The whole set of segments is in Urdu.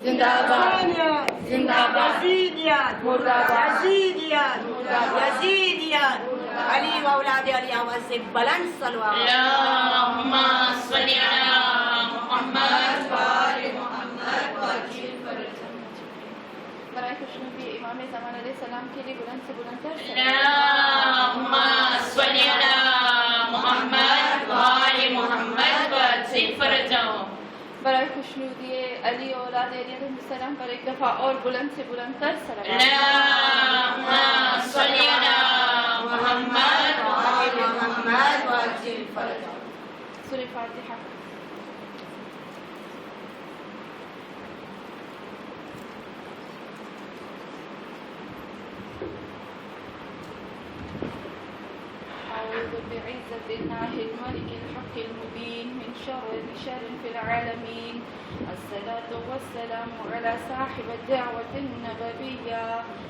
زندہ باد یزیدیت یزیدیت یزیدیت علی و اولاد علی آواز سے بلند صلوات اللہم صلی علی محمد و آل محمد وعجل فرجهم. برائے خوشنودی امام زمان علیہ السلام کے لیے بلند سے بلند تر اللہم صلی علی محمد و آل محمد وعجل فرجهم. برائے خوشنودی علی اولاد علی علیہ السلام پر ایک دفعہ اور بلند سے بلند تر صلوات. اللہم صلی علی محمد و آل محمد وعجل فرجهم. سورہ فاتحہ. أعوذ بعزة الله الملك الحق المبين من شر في العالمين. الصلاة والسلام على صاحب الدعوة النبوية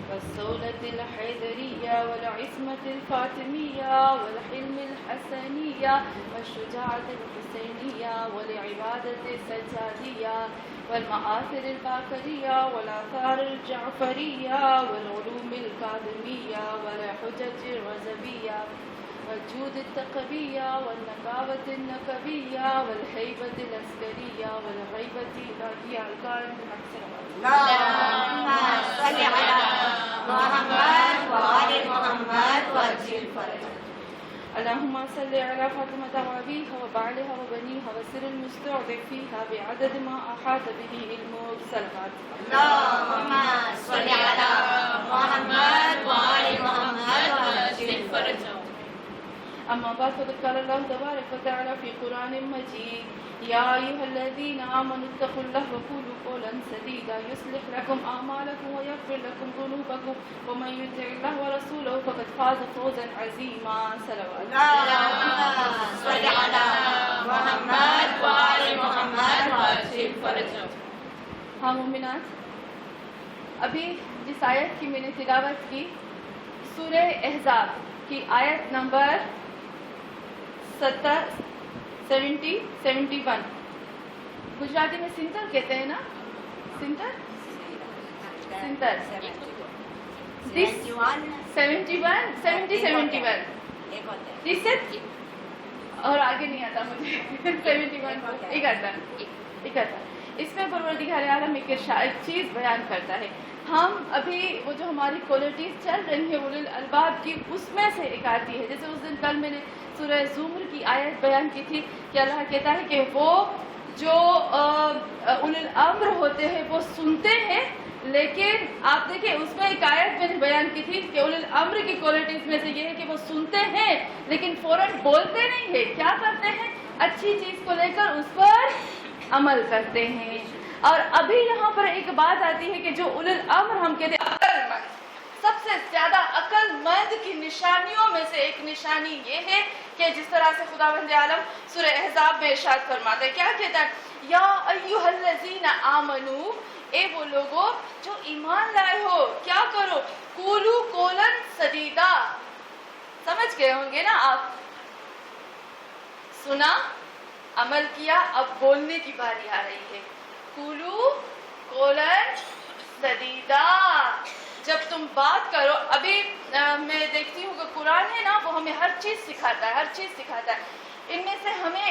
والسولة الحيدرية والعصمة الفاطمية والحلم الحسنية والشجاعة الحسينية والعبادة السجادية والمآثر الباقرية والآثار الجعفرية والعلوم الكاظمية والحجج الرزبية والجود التقوية والنقاوة النقبية والهيبة العسكرية والغيبة الإلهية القائم بالأحسن. اللهم صل على محمد وآل محمد وعجل فرجهم. اللهم صل على فاطمة وأبيها وبعلها وبنيها وسر المستودع فيها بعدد ما أحاط به علمك. صلوات. اللهم صل على محمد وآل محمد وعجل فرجهم. أما بعد فقد قال الله تبارك وتعالى في قرآن مجيد يا أيها الذين آمنوا اتقوا الله وقولوا قولا سديدا يصلح لكم أعمالكم ويغفر لكم ذنوبكم ومن يطع الله ورسوله فقد فاز فوزا عظيما. صلوات. اللهم صل على محمد وآل محمد وعجل فرجهم. ہاں مومنات، ابھی جس آیت کی میں نے تلاوت کی سورہ احزاب کی آیت نمبر 71 گجراتی میں سنتر کہتے ہیں نا، سنتر 71 اور آگے نہیں آتا مجھے 71 اکٹھا. اس میں پروردگار عالم ایک چیز بیان کرتا ہے. ہم ابھی وہ جو ہماری کوالٹیز چل رہی ہیں اولو الالباب کی، اس میں سے ایک آتی ہے. جیسے اس دن کل میں نے سورہ زمر کی آیت بیان کی تھی کہ اللہ کہتا ہے کہ وہ جو اولو الامر ہوتے ہیں وہ سنتے ہیں، لیکن آپ دیکھیں اس میں ایک آیت میں نے بیان کی تھی کہ اولو الامر کی کوالٹیز میں سے یہ ہے کہ وہ سنتے ہیں لیکن فوراً بولتے نہیں ہیں. کیا کرتے ہیں؟ اچھی چیز کو لے کر اس پر عمل کرتے ہیں. اور ابھی یہاں پر ایک بات آتی ہے کہ جو اولو الامر ہم کہتے ہیں عقل مند، سب سے زیادہ عقل مند کی نشانیوں میں سے ایک نشانی یہ ہے کہ جس طرح سے خداوند عالم سورہ احزاب میں ارشاد فرماتا ہے، کیا کہتا ہے؟ یا ایھا الذین آمنو، اے وہ لوگوں جو ایمان لائے ہو، کیا کرو؟ قولو قولا سدیدا. سمجھ گئے ہوں گے نا آپ؟ سنا، عمل کیا، اب بولنے کی باری آ رہی ہے. قولو قولا سدیدا. جب تم بات کرو، ابھی میں دیکھتی ہوں کہ قرآن ہے نا وہ ہمیں ہر چیز سکھاتا ہے. ان میں سے ہمیں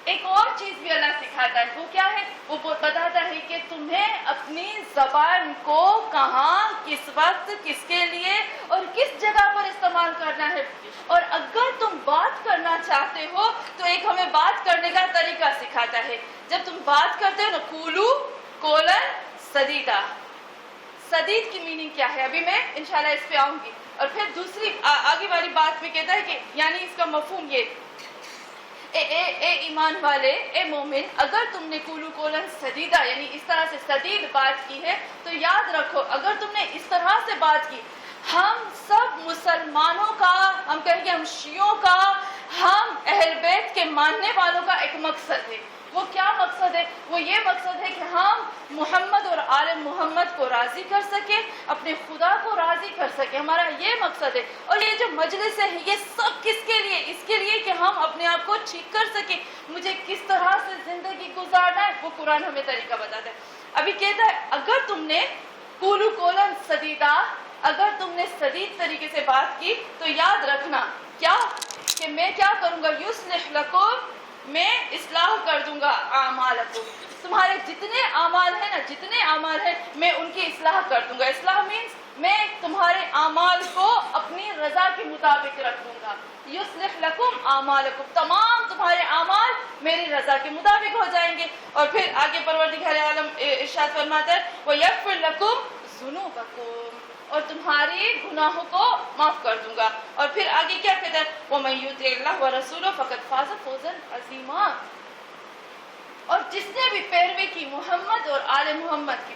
ایک اور چیز بھی اللہ سکھاتا ہے. وہ کیا ہے؟ وہ بتاتا ہے کہ تمہیں اپنی زبان کو کہاں، کس وقت، کس کے لیے اور کس جگہ پر استعمال کرنا ہے. اور اگر تم بات کرنا چاہتے ہو تو ایک ہمیں بات کرنے کا طریقہ سکھاتا ہے. جب تم بات کرتے ہو نا، قولو قولا سدیدا. سدید کی میننگ کیا ہے؟ ابھی میں انشاءاللہ اس پہ آؤں گی. اور پھر دوسری آگے والی بات میں کہتا ہے کہ یعنی اس کا مفہوم یہ، اے ایمان والے، اے مومن، اگر تم نے قولو قولا سدیدا یعنی اس طرح سے سدید بات کی ہے تو یاد رکھو، اگر تم نے اس طرح سے بات کی، ہم سب مسلمانوں کا، ہم کہیں گے ہم شیعوں کا، ہم اہل بیت کے ماننے والوں کا ایک مقصد ہے. وہ کیا مقصد ہے؟ وہ یہ مقصد ہے کہ ہم محمد اور آل محمد کو راضی کر سکے, اپنے خدا کو راضی کر سکے. ہمارا یہ مقصد ہے. اور یہ جو مجلس ہے یہ سب کس کے لیے؟ اس کے لیے کہ ہم اپنے آپ کو ٹھیک کر سکیں. مجھے کس طرح سے زندگی گزارنا ہے وہ قرآن ہمیں طریقہ بتاتا ہے. ابھی کہتا ہے اگر تم نے قولوا قولا سدیدا, اگر تم نے سدید طریقے سے بات کی تو یاد رکھنا کیا کہ میں کیا کروں گا, یصلح لکم, میں اصلاح کر دوں گا اعمالکم, تمہارے جتنے اعمال ہیں نا, جتنے اعمال ہیں میں ان کی اصلاح کر دوں گا. اصلاح مینس میں تمہارے اعمال کو اپنی رضا کے مطابق رکھ دوں گا. یصلح لکم اعمالکم, تمام تمہارے اعمال میری رضا کے مطابق ہو جائیں گے. اور پھر آگے پروردگار عالم ارشاد فرماتا ہے وَيَغْفِرْ لَكُمْ ذُنُوبَكُمْ, اور تمہارے گناہوں کو معاف کر دوں گا. اور پھر آگے کیا کہتا ہے وَمَن يُطِعِ اللَّهَ وَرَسُولَهُ فَقَدْ فَازَ فَوْزًا عَظِيمًا, اور جس نے بھی پیروی کی محمد اور آل محمد کی,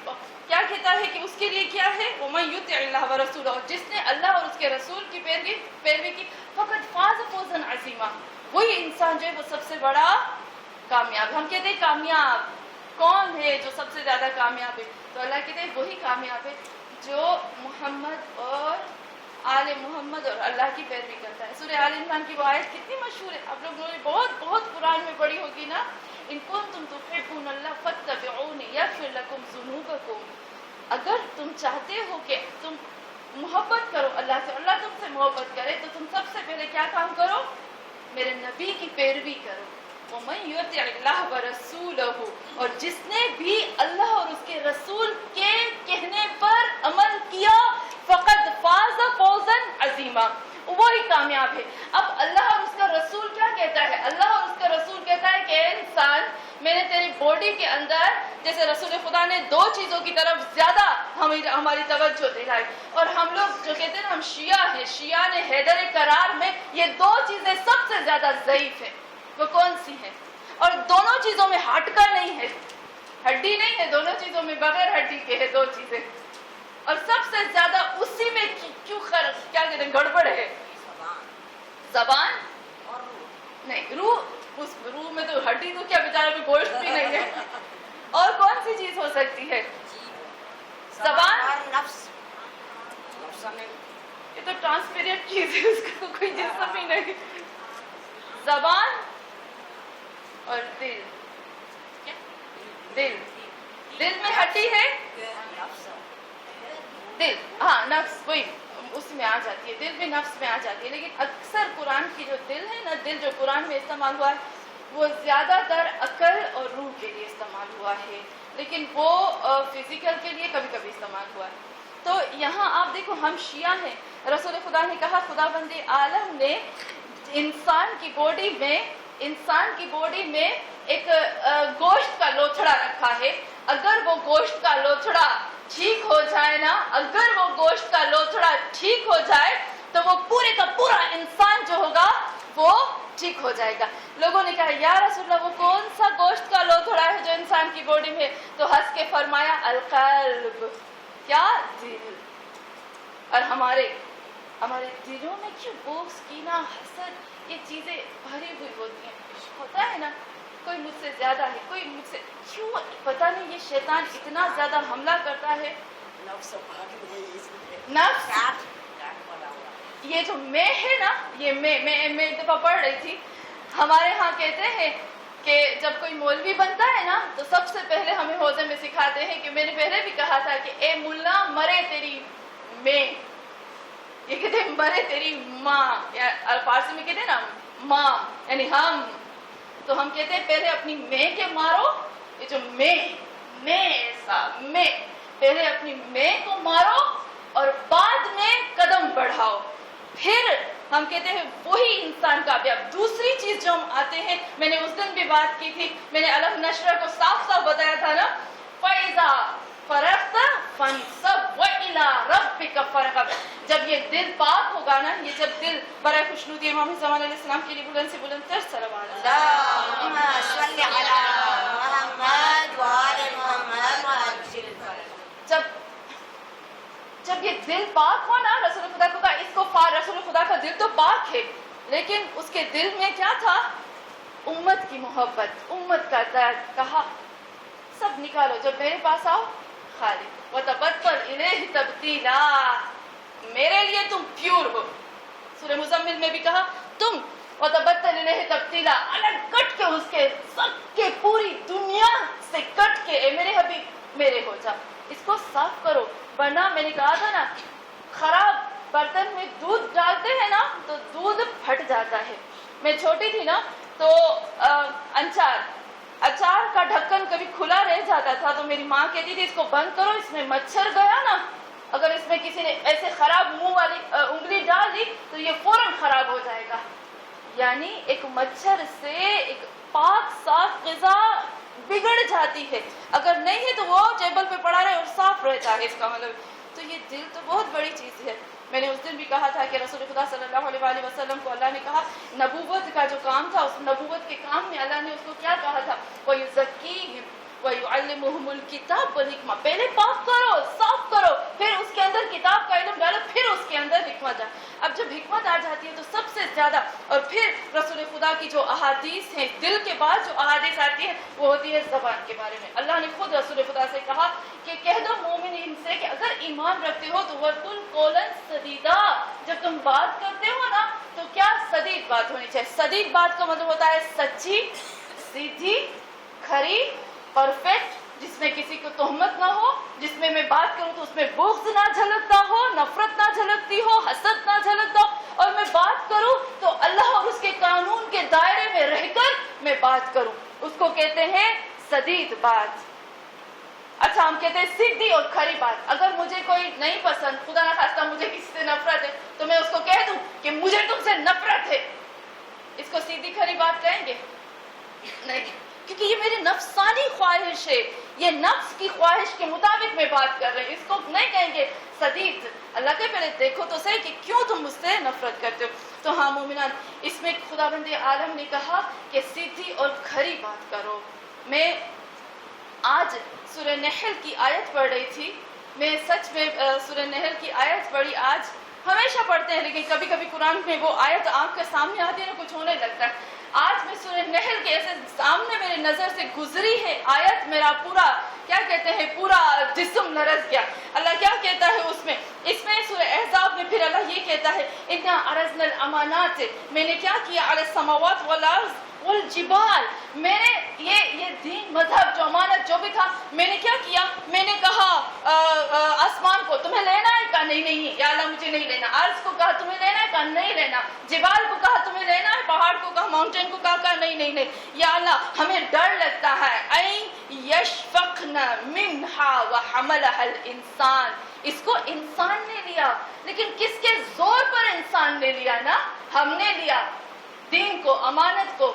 کیا کہتا ہے کہ اس کے لیے کیا ہے وَمَن يُطِعِ اللَّهَ وَرَسُولَهُ, جس نے اللہ اور اس کے رسول کی پیروی کی فَقَدْ فَازَ فَوْزًا عَظِيمًا, وہی انسان جو ہے وہ سب سے بڑا کامیاب. ہم کہتے ہیں کامیاب کون ہے جو سب سے زیادہ کامیاب ہے, تو اللہ کہتے ہیں وہی کامیاب ہے جو محمد اور آل محمد اور اللہ کی پیروی کرتا ہے. سورہ آل عمران کی وہ آیت کتنی مشہور ہے, آپ لوگوں نے بہت قرآن میں پڑھی ہوگی نا, ان کنتم تحبون اللہ فاتبعونی یغفر لکم ذنوبکم, اگر تم چاہتے ہو کہ تم محبت کرو اللہ سے, اللہ تم سے محبت کرے, تو تم سب سے پہلے کیا کام کرو, میرے نبی کی پیروی کرو. وَمَن يُطِعِ اللَّهَ وَرَسُولَهُ, اور جس نے بھی اللہ اور اس کے رسول کے کہنے پر عمل کیا فقد فاز فوزا عظیما, وہی کامیاب ہے. اب اللہ اور اس کا رسول کیا کہتا ہے, اللہ اور اس کا رسول کہتا ہے کہ اے انسان, میں نے تیری باڈی کے اندر, جیسے رسول خدا نے دو چیزوں کی طرف زیادہ ہماری توجہ دلائی, اور ہم لوگ جو کہتے ہیں نا ہم شیعہ ہیں, شیعہ نے حیدر کرار میں یہ دو چیزیں سب سے زیادہ ضعیف ہیں. وہ کون سی ہیں؟ اور دونوں چیزوں میں ہٹ کر نہیں ہے, ہڈی نہیں ہے, دونوں چیزوں میں بغیر ہڈی کے ہے دو چیزیں, اور سب سے زیادہ اسی میں کیوں کیا کہتے ہیں گڑبڑ ہے, زبان اور روح نہیں, روح, اس روح میں تو ہڈی تو کیا بیچارہ میں گوشت بھی نہیں ہے. اور کون سی چیز ہو سکتی ہے؟ زبان اور نفس. یہ تو ٹرانسپیرنٹ چیز ہے, اس کا کوئی جسم ہی نہیں. زبان اور دل, دل میں ہڈی ہے, دل, ہاں نفس, وہی اس میں آ جاتی ہے, دل بھی نفس میں آ جاتی ہے. لیکن اکثر قرآن کی جو دل ہے نا, دل جو قرآن میں استعمال ہوا ہے وہ زیادہ تر عقل اور روح کے لیے استعمال ہوا ہے, لیکن وہ فزیکل کے لیے کبھی کبھی استعمال ہوا ہے. تو یہاں آپ دیکھو ہم شیعہ ہیں, رسول خدا نے کہا خدا بند عالم نے انسان کی باڈی میں ایک گوشت کا لوتھڑا رکھا ہے. اگر وہ گوشت کا لوتھڑا ٹھیک ہو جائے نا, اگر وہ گوشت کا لوتھڑا ٹھیک ہو جائے تو وہ پورے کا پورا انسان جو ہوگا وہ ٹھیک ہو جائے گا. لوگوں نے کہا یا رسول اللہ وہ کون سا گوشت کا لوتھڑا ہے جو انسان کی باڈی میں, تو ہنس کے فرمایا القلب, کیا دل. اور ہمارے دلوں میں کیوں بغض, کینہ, حسد, یہ چیزیں بھری ہوئی ہوتی ہیں. ہوتا ہے نا, کوئی مجھ سے زیادہ ہے, کوئی مجھ سے, کیوں پتہ نہیں یہ شیطان اتنا زیادہ حملہ کرتا ہے. نفس, یہ جو میں ہے نا, یہ میں ایک دفعہ پڑھ رہی تھی, ہمارے ہاں کہتے ہیں کہ جب کوئی مولوی بنتا ہے نا تو سب سے پہلے ہمیں حوضے میں سکھاتے ہیں کہ میں نے پہلے بھی کہا تھا کہ اے ملا مرے تیری میں, یہ کہتے ہیں مرے تیری ماں, یا فارسی میں کہتے ہیں نا ماں یعنی ہم, تو ہم کہتے ہیں پہلے اپنی میں کے مارو, یہ جو میں ایسا میں, پہلے اپنی میں کو مارو اور بعد میں قدم بڑھاؤ, پھر ہم کہتے ہیں وہی انسان کامیاب. دوسری چیز جو ہم آتے ہیں, میں نے اس دن بھی بات کی تھی, میں نے الگ نشرہ کو صاف بتایا تھا نا, فَإِذَا فَرَغْتَ فَانْصَبْ وَإِلَىٰ رَبِّكَ فَارْغَب. جب یہ دل پاک ہوگا نا, یہ جب دل برائے خوشنودی امام زمان علیہ السلام کے لیے بلند سے بلند تر صلوات اللہم صلی علی محمد وآل محمد وعجل فرجہ. جب یہ دل پاک ہو نا, رسول خدا کو کہا اس کو رسول خدا کا دل تو پاک ہے, لیکن اس کے دل میں کیا تھا, امت کی محبت, امت کا درد. کہا سب نکالو, جب میرے پاس آؤ خالق وتبتل الیہ تبتیلا، میرے لیے تم پیور ہو. سورہ مزمل میں بھی کہا تم وتبتل الیہ تبتیلا، الگ کٹ کے اس کے سب کے پوری دنیا سے کٹ کے اے میرے حبیب میرے ہو جا. اس کو صاف کرو، ورنہ میں نے کہا تھا نا خراب برتن میں دودھ ڈالتے ہیں نا تو دودھ پھٹ جاتا ہے. میں چھوٹی تھی نا تو اچار کا ڈھکن کبھی کھلا رہ جاتا تھا تو میری ماں کہتی تھی اس کو بند کرو، اس میں مچھر گیا نا، اگر اس میں کسی نے ایسے خراب منہ والی انگلی ڈال دی تو یہ فوراً خراب ہو جائے گا. یعنی ایک مچھر سے ایک پاک صاف غذا بگڑ جاتی ہے، اگر نہیں ہے تو وہ ٹیبل پہ پڑا رہے اور صاف رہتا ہے. اس کا مطلب تو یہ دل تو بہت بڑی چیز ہے. میں نے اس دن بھی کہا تھا کہ رسول خدا صلی اللہ علیہ وآلہ وسلم کو اللہ نے کہا نبوت کا جو کام تھا اس نبوت کے کام میں اللہ نے اس کو کیا کہا تھا، وَيُزَكِّيهِمْ وَيُعَلِّمُهُمُ الْكِتَابَ وَالْحِكْمَةَ. پہلے پاک کرو، صاف کرو، پھر اس کے اندر کتاب کا علم ڈالو، پھر اس کے اندر حکمت آ. اب جب حکمت آ جاتی ہے تو سب سے زیادہ اور پھر رسول خدا کی جو احادیث ہیں، دل کے بعد جو احادیث آتی ہیں وہ ہوتی ہے زبان کے بارے میں. اللہ نے خود رسول خدا سے کہا کہ کہہ دو مومنین سے کہ اگر ایمان رکھتے ہو تو وَقُلْ قَوْلًا سَدِيدًا، جب تم بات کرتے ہو نا تو کیا سدید بات ہونی چاہیے. سدید بات کا مطلب ہوتا ہے سچی، سیدھی، کھری، پرفیکٹ، جس میں کسی کو تہمت نہ ہو، جس میں بات کروں تو اس میں بغض نہ جھلکتا ہو، نفرت نہ جھلکتی ہو، حسد نہ جھلکتا ہو، اور میں بات کروں تو اللہ اور اس کے قانون کے دائرے میں رہ کر میں بات کروں. اس کو کہتے ہیں سدید بات. اچھا ہم کہتے ہیں سیدھی اور کھری بات. اگر مجھے کوئی نہیں پسند، خدا نہ خواستہ مجھے کسی سے نفرت ہے تو میں اس کو کہہ دوں کہ مجھے تم سے نفرت ہے. اس کو سیدھی کھری بات کہیں گے؟ نہیں، کیونکہ یہ میری نفسانی خواہش ہے، یہ نفس کی خواہش کے مطابق میں بات کر رہے ہیں. اس کو نہیں کہیں گے سدید. اللہ کے پہلے دیکھو تو صحیح کہ کیوں تم مجھ سے نفرت کرتے ہو. تو ہاں مومنان، اس میں خداوند عالم نے کہا کہ سیدھی اور کھری بات کرو. میں آج سورہ نحل کی آیت پڑھ رہی تھی. میں سچ میں سورہ نحل کی آیت پڑھی. آج ہمیشہ پڑھتے ہیں لیکن کبھی کبھی قرآن میں وہ آیت آنکھ کے سامنے آتی ہے نا کچھ ہونے لگتا ہے. آج میں سورہ نحل کے ایسے سامنے میرے نظر سے گزری ہے آیت، میرا پورا کیا کہتے ہیں پورا جسم لرز گیا. اللہ کیا کہتا ہے اس میں سورہ احزاب میں پھر اللہ یہ کہتا ہے اِنَّا عَرَضْنَا الْأَمَانَاتِ، میں نے کیا کیا عَلَى السَّمَاوَاتِ وَالْأَرْضِ والجبال. میں نے یہ دین مذہب جو امانت جو بھی تھا میں نے کیا کیا، میں نے کہا آسمان کو تمہیں لینا ہے، کہا نہیں یا اللہ مجھے نہیں لینا. عرض کو کہا تمہیں لینا ہے، کہا نہیں لینا. جبال کو کہا تمہیں لینا ہے، پہاڑ کو کہا ماؤنٹین کو کہا نہیں. یا اللہ ہمیں ڈر لگتا ہے این یشفقن منہا وحملها الانسان. اس کو انسان نے لیا لیکن کس کے زور پر انسان نے لیا نا؟ ہم نے لیا. دین کو، امانت کو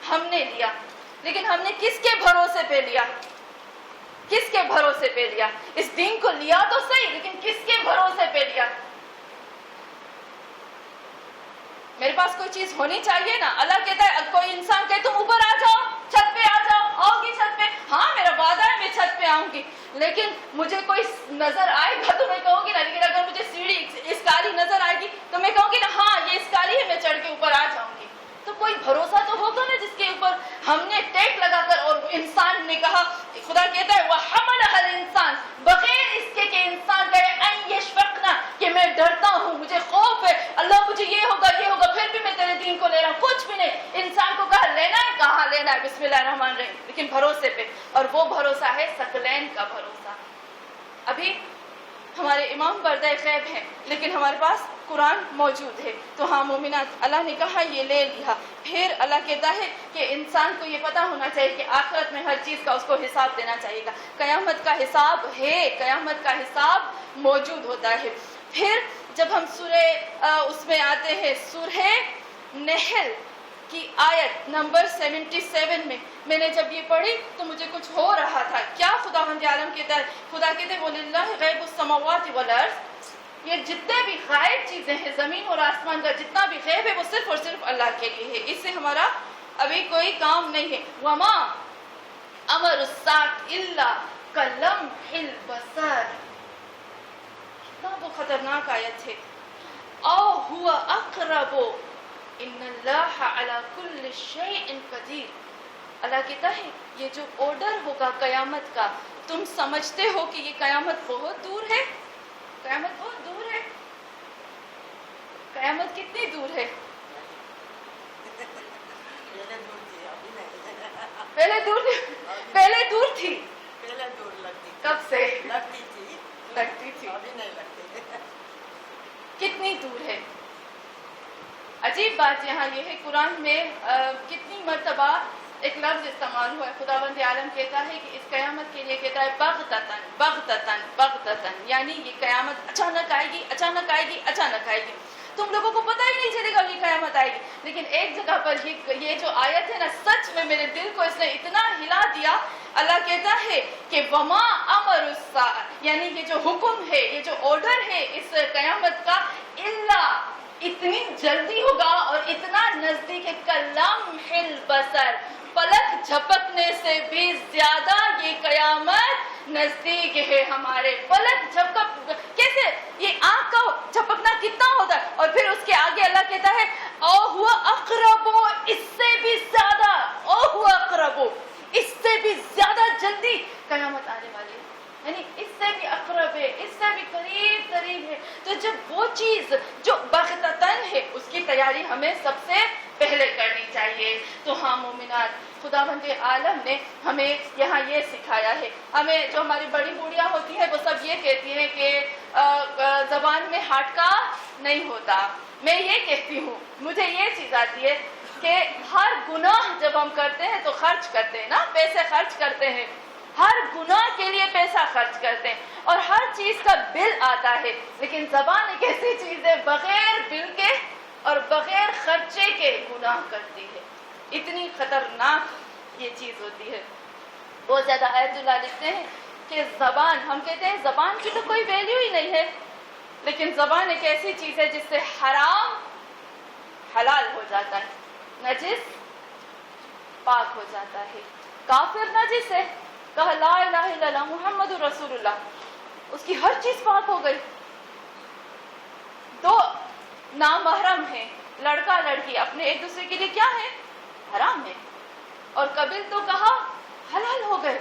ہم نے لیا، لیکن ہم نے کس کے بھروسے پہ لیا؟ کس کے بھروسے پہ لیا؟ اس دین کو لیا تو صحیح لیکن کس کے بھروسے پہ لیا؟ میرے پاس کوئی چیز ہونی چاہیے نا. اللہ کہتا ہے کوئی انسان کہے تم اوپر آ جاؤ، چھت پہ آ جاؤ، آؤ گی چھت پہ؟ ہاں میرا وعدہ ہے میں چھت پہ آؤں گی، لیکن مجھے کوئی نظر آئے گا تو میں کہوں گی نا. لیکن اگر مجھے سیڑھی اس کالی نظر آئے گی تو میں کہوں گی نا ہاں یہ اس کالی ہے، میں چڑھ کے اوپر آ جاؤں گی. تو کوئی بھروسہ تو ہوگا نا جس کے اوپر ہم نے ٹیک لگا کر. اور انسان نے کہا، خدا کہتا ہے وَحَمَلَهَا الْإِنسَانُ، بغیر اس کے کہ انسان کہے اَن يَشْفَقْنَا، کہ میں ڈرتا ہوں، مجھے خوف ہے، اللہ مجھے یہ ہوگا پھر بھی میں تیرے دین کو لے رہا ہوں. کچھ بھی نہیں. انسان کو کہا لینا ہے، کہاں لینا ہے، بسم اللہ الرحمن الرحیم، لیکن بھروسے پہ. اور وہ بھروسہ ہے ثقلین کا بھروسہ. ابھی ہمارے امام پردہ غیب ہیں لیکن ہمارے پاس قرآن موجود ہے. تو ہاں مومنات، اللہ نے کہا یہ لے لیا. پھر اللہ کہتا ہے کہ انسان کو یہ پتا ہونا چاہیے کہ آخرت میں ہر چیز کا اس کو حساب دینا چاہیے گا. قیامت کا حساب ہے، قیامت کا حساب موجود ہوتا ہے. پھر جب ہم سورہ اس میں آتے ہیں سورہ نحل کی آیت نمبر 77 میں نے جب یہ پڑھی تو مجھے کچھ ہو رہا تھا. کیا خداوند عالم کہتا ہے؟ خدا کہتے ہیں وَلِلَّهِ غَيْبُ السَّمَاوَاتِ وَالْأَرْضِ، یہ جتنے بھی غائب چیزیں ہیں، زمین اور آسمان کا جتنا بھی غیب ہے وہ صرف اور صرف اللہ کے لیے ہے. اس سے ہمارا ابھی کوئی کام نہیں ہے. وَمَا أَمَرُ السَّاعَةِ إِلَّا كَلَمْحِ الْبَصَرِ، کتنا وہ خطرناک آیت ہے. أَوْ هُوَ أَقْرَبُ إِنَّ اللَّهَ عَلَى كُلِّ شَيْءٍ قَدِيرٌ. اللہ کہتا ہے یہ جو آرڈر ہوگا قیامت کا، تم سمجھتے ہو کہ یہ قیامت بہت دور ہے؟ قیامت بہت دور ہے؟ قیامت کتنی دور ہے؟ پہلے دور تھی، کب سے لگتی تھی، کتنی دور ہے؟ عجیب بات یہاں یہ ہے، قرآن میں کتنی مرتبہ ایک لفظ استعمال ہوا ہے. خداوند عالم کہتا ہے کہ اس قیامت کے لیے کہتا ہے بغتتن بغتتن بغتتن، یعنی یہ قیامت اچانک آئے گی، اچانک آئے گی، اچانک آئے گی. تم لوگوں کو پتہ ہی نہیں چلے گا یہ قیامت آئے گی. لیکن ایک جگہ پر یہ جو آیت ہے نا، سچ میں میرے دل کو اس نے اتنا ہلا دیا. اللہ کہتا ہے کہ وما امر الساعہ، یعنی یہ جو حکم ہے، یہ جو آرڈر ہے اس قیامت کا، الا اتنی جلدی ہوگا اور اتنا نزدیک ہے، کلمح البصر، پلک جھپکنے سے بھی زیادہ یہ قیامت نزدیک ہے ہمارے. پلک جھپک کیسے؟ یہ آنکھ کا جھپکنا کتنا ہوتا ہے؟ اور پھر اس کے آگے اللہ کہتا ہے او ہوا اقرب، اس سے بھی زیادہ، او ہوا اقرب، اس سے بھی زیادہ جلدی قیامت آنے والی ہے. یعنی اس سے بھی اقرب ہے، اس سے بھی قریب ہے. تو جب وہ چیز جو بغتتن ہے اس کی تیاری ہمیں سب سے پہلے کرنی چاہیے. تو ہاں مومنات، خداوند عالم نے ہمیں یہاں یہ سکھایا ہے. ہمیں جو ہماری بڑی بوڑھیاں ہوتی ہیں وہ سب یہ کہتی ہیں کہ زبان میں ہاٹکا نہیں ہوتا. میں یہ کہتی ہوں، مجھے یہ چیز آتی ہے کہ ہر گناہ جب ہم کرتے ہیں تو خرچ کرتے ہیں نا، پیسے خرچ کرتے ہیں، ہر گناہ کے لیے پیسہ خرچ کرتے ہیں اور ہر چیز کا بل آتا ہے. لیکن زبان ایک ایسی چیز ہے بغیر بل کے اور بغیر خرچے کے گناہ کرتی ہے. اتنی خطرناک یہ چیز ہوتی ہے. بہت زیادہ آیت اللہ لکھتے ہیں کہ زبان، ہم کہتے ہیں زبان کی تو کوئی ویلیو ہی نہیں ہے، لیکن زبان ایک ایسی چیز ہے جس سے حرام حلال ہو جاتا ہے، نجس پاک ہو جاتا ہے. کافر نجس ہے، کہا لا الہ الا اللہ محمد رسول اللہ، اس کی ہر چیز پاک ہو گئی. دو نامحرم ہیں، لڑکا لڑکی، اپنے ایک دوسرے کے لیے کیا ہے؟ حرام ہے. اور قبل تو کہا حلال ہو گئے،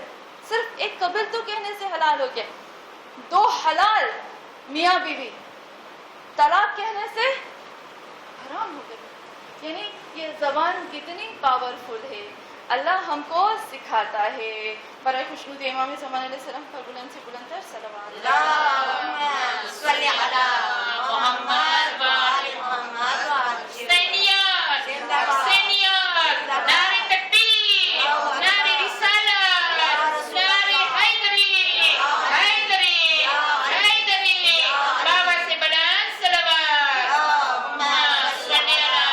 صرف ایک قبل تو کہنے سے حلال ہو گئے. دو حلال میاں بیوی طلاق کہنے سے حرام ہو گئے. یعنی یہ زبان کتنی پاورفل ہے. اللہ ہم کو سکھاتا ہے. برائے خوشنودی امام زمان علیہ السلام پر بلند سے بلند تر صلوات. اللہم صلی علی محمد و آل محمد و آل حسینیت، حسینیت، نعرہ تکبیر، نعرہ رسالت، نعرہ حیدری، حیدری، حیدری، بابا سے بلند صلوات. اللہم صلی علی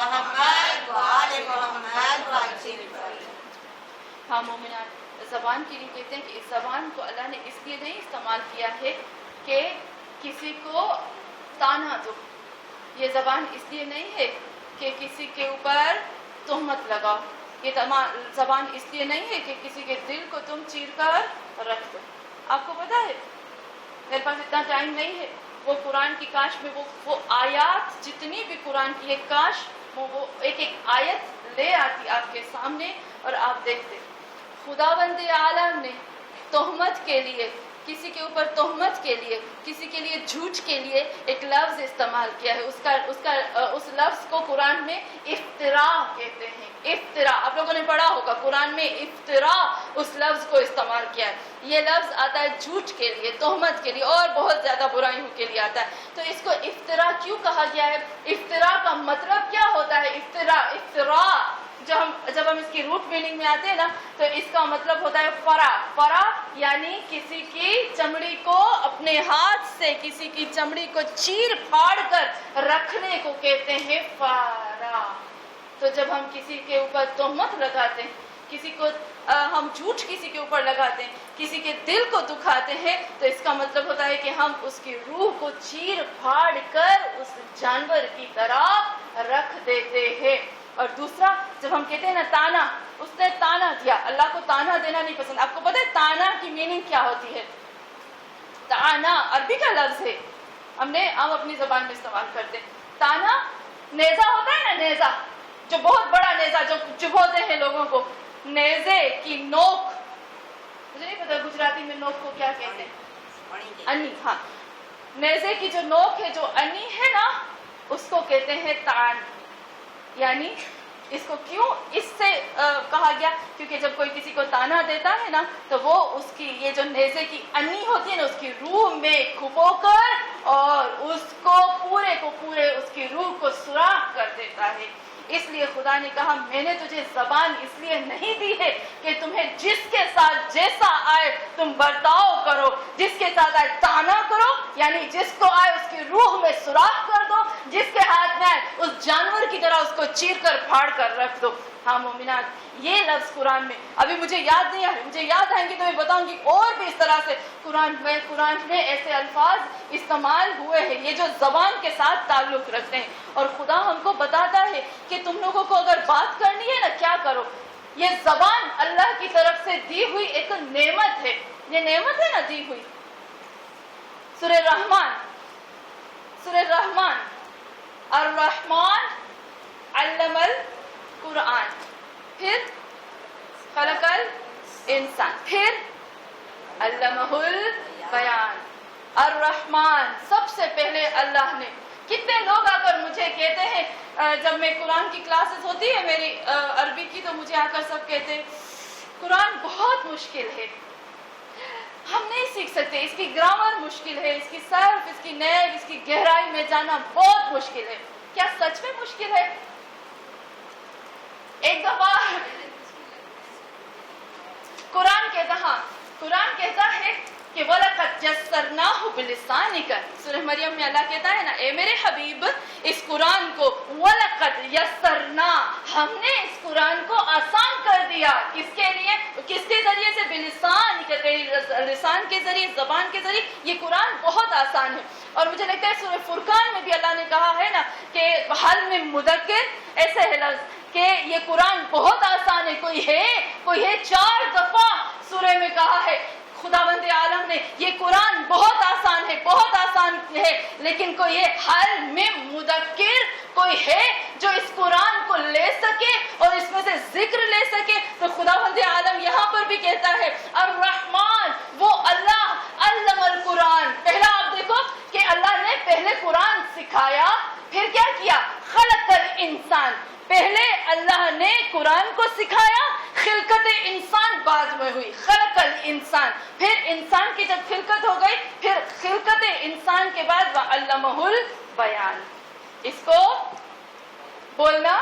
محمد و آل محمد و آل. ہاں مومنات، زبان کے لیے کہتے ہیں کہ اس زبان کو اللہ نے اس لیے نہیں استعمال کیا ہے کہ کسی کو تانا دو. یہ زبان اس لیے نہیں ہے کہ کسی کے اوپر تہمت لگاؤ. یہ زبان اس لیے نہیں ہے کہ کسی کے دل کو تم چیر کر رکھ دو. آپ کو پتا ہے میرے پاس اتنا ٹائم نہیں ہے، وہ قرآن کی کاش میں وہ آیات جتنی بھی قرآن کی ہے، کاش وہ ایک ایک آیت لے آتی آپ کے سامنے اور آپ دیکھتے. خداوند عالم نے تہمت کے لیے، کسی کے اوپر تہمت کے لیے، کسی کے لیے جھوٹ کے لیے ایک لفظ استعمال کیا ہے. اس لفظ کو قرآن میں افترا کہتے ہیں. افترا، آپ لوگوں نے پڑھا ہوگا قرآن میں افترا اس لفظ کو استعمال کیا ہے. یہ لفظ آتا ہے جھوٹ کے لیے، تہمت کے لیے اور بہت زیادہ برائیوں کے لیے آتا ہے. تو اس کو افترا کیوں کہا گیا ہے؟ افترا کا مطلب کیا ہوتا ہے؟ افترا جب ہم اس کی روٹ میننگ میں آتے ہیں نا تو اس کا مطلب ہوتا ہے فرا، یعنی کسی کی چمڑی کو اپنے ہاتھ سے کسی کی چمڑی کو چیر پھاڑ کر رکھنے کو کہتے ہیں فرا. تو جب ہم کسی کے اوپر تہمت لگاتے ہیں، کسی کو ہم جھوٹ کسی کے اوپر لگاتے ہیں، کسی کے دل کو دکھاتے ہیں، تو اس کا مطلب ہوتا ہے کہ ہم اس کی روح کو چیر پھاڑ کر اس جانور کی طرح رکھ دیتے ہیں. اور دوسرا، جب ہم کہتے ہیں نا تانا، اس نے تانا دیا. اللہ کو تانا دینا نہیں پسند. آپ کو پتہ ہے تانا کی میننگ کیا ہوتی ہے؟ تانا عربی کا لفظ ہے، ہم اپنی زبان میں استعمال کرتے ہیں. تانا نیزہ ہوتا ہے نا، نیزہ جو بہت بڑا نیزہ جو چبھوتے ہیں لوگوں کو، نیزے کی نوک, مجھے نہیں پتا گجراتی میں نوک کو کیا کہتے ہیں, انی, ہاں, نیزے کی جو نوک ہے, جو انی ہے نا, اس کو کہتے ہیں تان. یعنی اس کو کیوں اس سے کہا گیا, کیونکہ جب کوئی کسی کو تانا دیتا ہے نا, تو وہ اس کی یہ جو نیزے کی انی ہوتی ہے نا, اس کی روح میں کھپو کر اور اس کو پورے اس کی روح کو سوراخ کر دیتا ہے. اس لیے خدا نے کہا میں نے تجھے زبان اس لیے نہیں دی ہے کہ تمہیں جس کے ساتھ جیسا آئے تم برتاؤ کرو, جس کے ساتھ آئے تانا کرو, یعنی جس کو آئے اس کی روح میں سوراخ کر دو, جس کے ہاتھ میں آئے اس جانور کی طرح اس کو چیر کر پھاڑ کر رکھ دو. ہاں مومنات, یہ لفظ قرآن میں ابھی مجھے یاد نہیں آ رہے, مجھے یاد آئیں گے تو میں بتاؤں گی. اور بھی اس طرح سے قرآن میں ایسے الفاظ استعمال ہوئے ہیں یہ جو زبان کے ساتھ تعلق رکھتے ہیں. اور خدا ہم کو بتاتا ہے کہ تم لوگوں کو اگر بات کرنی ہے نا, کیا کرو, یہ زبان اللہ کی طرف سے دی ہوئی ایک نعمت ہے. یہ نعمت ہے نا دی ہوئی. سورہ رحمان, الرحمن علم القرآن, پھر خلق الانسان, پھر علمہ البیان. الرحمن, سب سے پہلے اللہ نے. کتنے لوگ آ کر مجھے کہتے ہیں, جب میں قرآن کی کلاسز ہوتی ہے میری عربی کی, تو مجھے آ کر سب کہتے ہیں قرآن بہت مشکل ہے, ہم نہیں سیکھ سکتے, اس کی گرامر مشکل ہے, اس کی صرف, اس کی نیب, اس کی گہرائی میں جانا بہت مشکل ہے. کیا سچ میں مشکل ہے؟ ایک دفعہ قرآن کہتا ہے کہ وَلَقَدْ يَسَّرْنَاهُ بِلِسَانِكَ. سورہ مریم میں اللہ کہتا ہے نا, اے میرے حبیب اس قرآن کو وَلَقَدْ يَسَّرْنَا, ہم نے اس قرآن کو آسان کر دیا. کس کے لیے, کس کے ذریعے سے؟ بِلِسَانِكَ, تیری لسان کے ذریعے, زبان کے ذریعے. یہ قرآن بہت آسان ہے. اور مجھے لگتا ہے سورہ فرقان میں بھی اللہ نے کہا ہے نا کہ حل من مدکر, ایسے ہے لفظ کہ یہ قرآن بہت آسان ہے. کوئی ہے 4 دفعہ سورہ میں کہا ہے خداوند عالم نے یہ قرآن بہت آسان ہے, لیکن کوئی ہے حل من مدکر, کوئی ہے جو اس قرآن کو لے سکے اور اس میں سے ذکر لے سکے. تو خداوند عالم یہاں پر بھی کہتا ہے الرحمن, وہ اللہ علم القرآن. پہلا آپ دیکھو کہ اللہ نے پہلے قرآن سکھایا, پھر کیا کیا, خلق الانسان. پہلے اللہ نے قرآن کو سکھایا, خلقت انسان بعد میں ہوئی, خلق الانسان. پھر انسان کی جب خلقت ہو گئی, پھر خلقت انسان کے بعد وعلمہ البیان, اس کو بولنا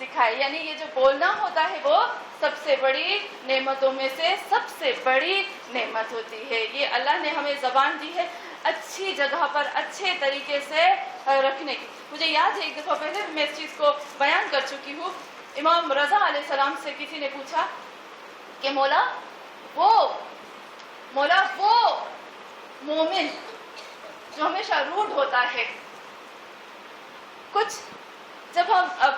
سکھائے. یعنی یہ جو بولنا ہوتا ہے وہ سب سے بڑی نعمتوں میں سے سب سے بڑی نعمت ہوتی ہے. یہ اللہ نے ہمیں زبان دی ہے اچھی جگہ پر اچھے طریقے سے رکھنے کی. مجھے یاد ہے ایک دفعہ پہلے میں اس چیز کو بیان کر چکی ہوں. امام رضا علیہ السلام سے کسی نے پوچھا کہ مولا وہ مومن جو ہمیشہ روڈ ہوتا ہے, کچھ جب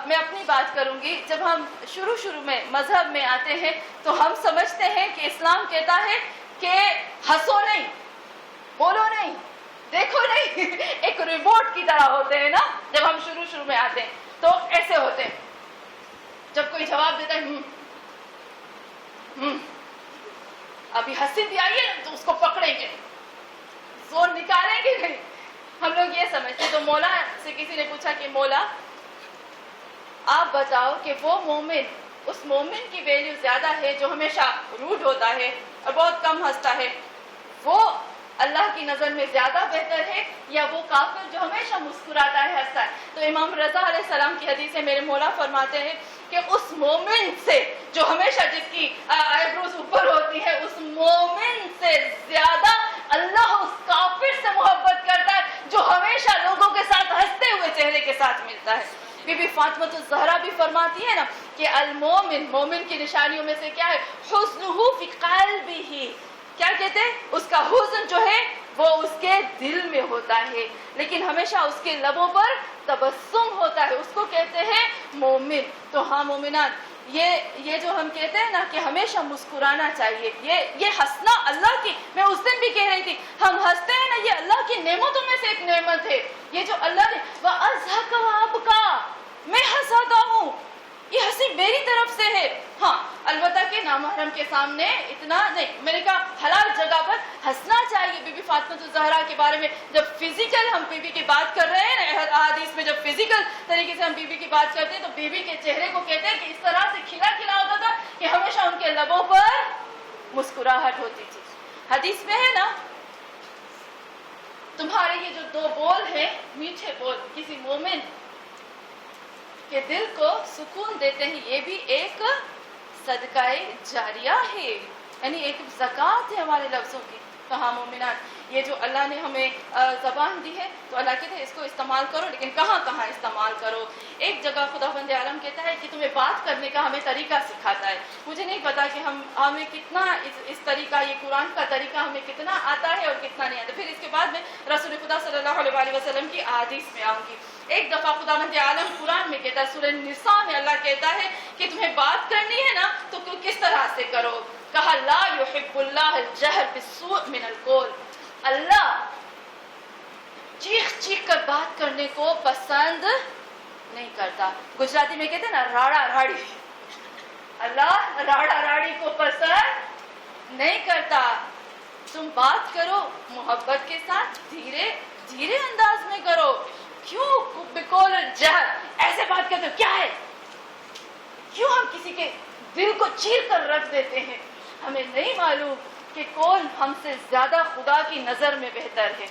میں اپنی بات کروں گی, جب ہم شروع میں مذہب میں آتے ہیں تو ہم سمجھتے ہیں کہ اسلام کہتا ہے کہ ہنسو نہیں, بولو نہیں, دیکھو نہیں, ایک ریموٹ کی طرح ہوتے ہیں نا. جب ہم شروع میں آتے ہیں تو ایسے ہوتے ہیں, جب کوئی جواب دیتا ہے ابھی ہنسی بھی آئی ہے تو اس کو پکڑیں گے, زور نکالیں گے نہیں, ہم لوگ یہ سمجھتے. تو مولا سے کسی نے پوچھا کہ مولا آپ بتاؤ کہ وہ مومن, اس مومن کی ویلیو زیادہ ہے جو ہمیشہ روڈ ہوتا ہے اور بہت کم ہنستا ہے, وہ اللہ کی نظر میں زیادہ بہتر ہے, یا وہ کافر جو ہمیشہ مسکراتا ہے, ہنستا ہے؟ تو امام رضا علیہ السلام کی حدیث ہے, میرے مولا فرماتے ہیں کہ اس مومن سے جو ہمیشہ جس کی آئیبروز اوپر ہوتی ہے, اس مومن سے زیادہ اللہ اس کافر سے محبت کرتا ہے جو ہمیشہ لوگوں کے ساتھ ہنستے ہوئے چہرے کے ساتھ ملتا ہے. بی بی فاطمہ الزہرا بھی فرماتی ہے نا کہ المومن, مومن کی نشانیوں میں سے کیا ہے, حزنہ فی قلبہ. کیا کہتے ہیں, اس کا حزن جو ہے وہ اس کے دل میں ہوتا ہے, لیکن ہمیشہ اس کے لبوں پر تبسم ہوتا ہے, اس کو کہتے ہیں مومن. تو ہاں مومنات, یہ جو ہم کہتے ہیں نا کہ ہمیشہ مسکرانا چاہیے, یہ ہنسنا اللہ کی, میں اس دن بھی کہہ رہی تھی, ہم ہنستے ہیں نا, یہ اللہ کی نعمتوں میں سے ایک نعمت ہے. یہ جو اللہ نے وَأَضْحَكَ وَأَبْكَى, میں ہنساتا ہوں, یہ ہنسی میری طرف سے ہے. ہاں البتہ کہ نامحرم کے سامنے اتنا نہیں. میں نے کہا حلال جگہ پر ہنسنا چاہیے. بی بی فاطمہ الزہرا کے بارے میں جب فزیکل ہم بی بی کی بات کر رہے ہیں نا، احادیث میں جب فزیکل طریقے سے ہم بی بی کی بات کرتے ہیں تو بی بی کے چہرے کو کہتے ہیں کہ اس طرح سے کھلا کھلا ہوتا تھا کہ ہمیشہ ان کے لبوں پر مسکراہٹ ہوتی تھی. حدیث میں ہے نا، تمہارے یہ جو 2 بول ہیں میٹھے بول کسی مومن کے دل کو سکون دیتے ہیں، یہ بھی ایک صدقہ جاریہ ہے، یعنی ایک زکوٰۃ ہے ہمارے لفظوں کی. کہاں مومنات، یہ جو اللہ نے ہمیں زبان دی ہے تو اللہ کہتے ہیں اس کو استعمال کرو، لیکن کہاں کہاں استعمال کرو. ایک جگہ خداوند عالم کہتا ہے کہ تمہیں بات کرنے کا ہمیں طریقہ سکھاتا ہے. مجھے نہیں پتا کہ ہمیں کتنا اس طریقہ، یہ قرآن کا طریقہ ہمیں کتنا آتا ہے اور کتنا نہیں آتا. پھر اس کے بعد میں رسول خدا صلی اللہ علیہ وسلم کی احادیث میں آؤں گی. ایک دفعہ خداوند عالم قرآن میں کہتا ہے، سورہ نساء میں اللہ کہتا ہے کہ تمہیں بات کرنی ہے نا تو کس طرح سے کرو. کہا لا یحب اللہ الجہر بالسوء من القول. اللہ چیخ چیخ کر بات کرنے کو پسند نہیں کرتا. گجراتی میں کہتے ہیں نا راڑا راڑی. اللہ راڑا راڑی کو پسند نہیں کرتا. تم بات کرو محبت کے ساتھ، دھیرے دھیرے انداز میں کرو. کیوں بقول الجہر ایسے بات کرتے ہو؟ کیا ہے؟ کیوں ہم کسی کے دل کو چیر کر رکھ دیتے ہیں؟ ہمیں نہیں معلوم کہ کون ہم سے زیادہ خدا کی نظر میں بہتر ہے.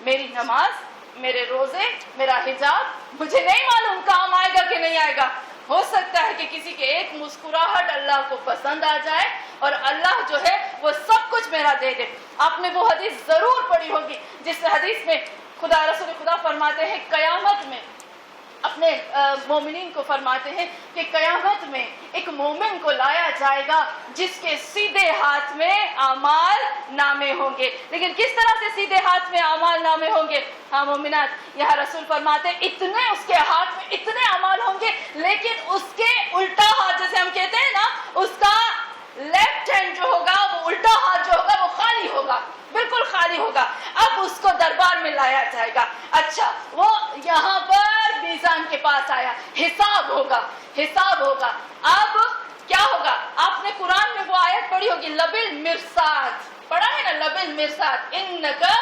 میری نماز، میرے روزے، میرا حجاب مجھے نہیں معلوم کام آئے گا کہ نہیں آئے گا. ہو سکتا ہے کہ کسی کے ایک مسکراہٹ اللہ کو پسند آ جائے اور اللہ جو ہے وہ سب کچھ میرا دے دے. آپ نے وہ حدیث ضرور پڑھی ہوگی جس حدیث میں رسول خدا فرماتے ہیں قیامت میں اپنے مومنین کو فرماتے ہیں کہ قیامت میں ایک مومن کو لایا جائے گا جس کے سیدھے ہاتھ میں اعمال نامے ہوں گے. لیکن کس طرح سے سیدھے ہاتھ میں اعمال نامے ہوں گے؟ ہاں مومنات، یہاں رسول فرماتے ہیں اتنے اس کے ہاتھ میں اتنے اعمال ہوں گے، لیکن اس کے الٹا ہاتھ جیسے ہم کہتے ہیں نا، اس کا لیفٹ ہینڈ جو ہوگا، وہ الٹا ہاتھ جو ہوگا وہ خالی ہوگا، بالکل خالی ہوگا. اب اس کو دربار میں لایا جائے گا. اچھا، وہ یہاں پر میزان کے پاس آیا، حساب ہوگا، حساب ہوگا. اب کیا ہوگا؟ آپ نے قرآن میں وہ آیت پڑھی ہوگی لبل مرصاد، پڑھا ہے نا لبل مرصاد، انکا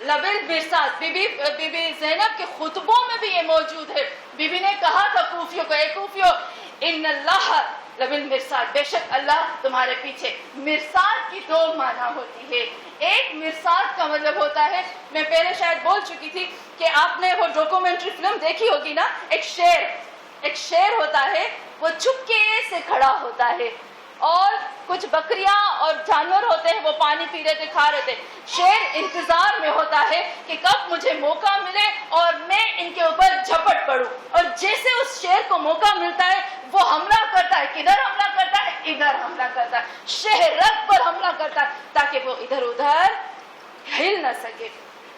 لبل مرصاد. بی بی زینب کے خطبوں میں بھی یہ موجود ہے. بی بی نے کہا تھا کوفیوں کو، اے کوفیوں، ان اللہ لبل مرصاد، بے شک اللہ تمہارے پیچھے. مرصاد کی 2 معنی ہوتی ہے. ایک مرصاد کا مطلب ہوتا ہے، میں پہلے شاید بول چکی تھی کہ آپ نے وہ ڈاکومنٹری فلم دیکھی ہوگی نا، ایک شیر ہوتا ہے، وہ چپکے سے کھڑا ہوتا ہے اور کچھ بکریاں اور جانور ہوتے ہیں وہ پانی پی رہے تھے، کھا رہے تھے. شیر انتظار میں ہوتا ہے کہ کب مجھے موقع ملے اور میں ان کے اوپر جھپٹ پڑوں. اور جیسے اس شیر کو موقع ملتا ہے وہ حملہ کرتا ہے. کدھر حملہ کرتا ہے؟ ادھر حملہ کرتا ہے، شہرت پر حملہ کرتا ہے تاکہ وہ ادھر ادھر ہل نہ سکے.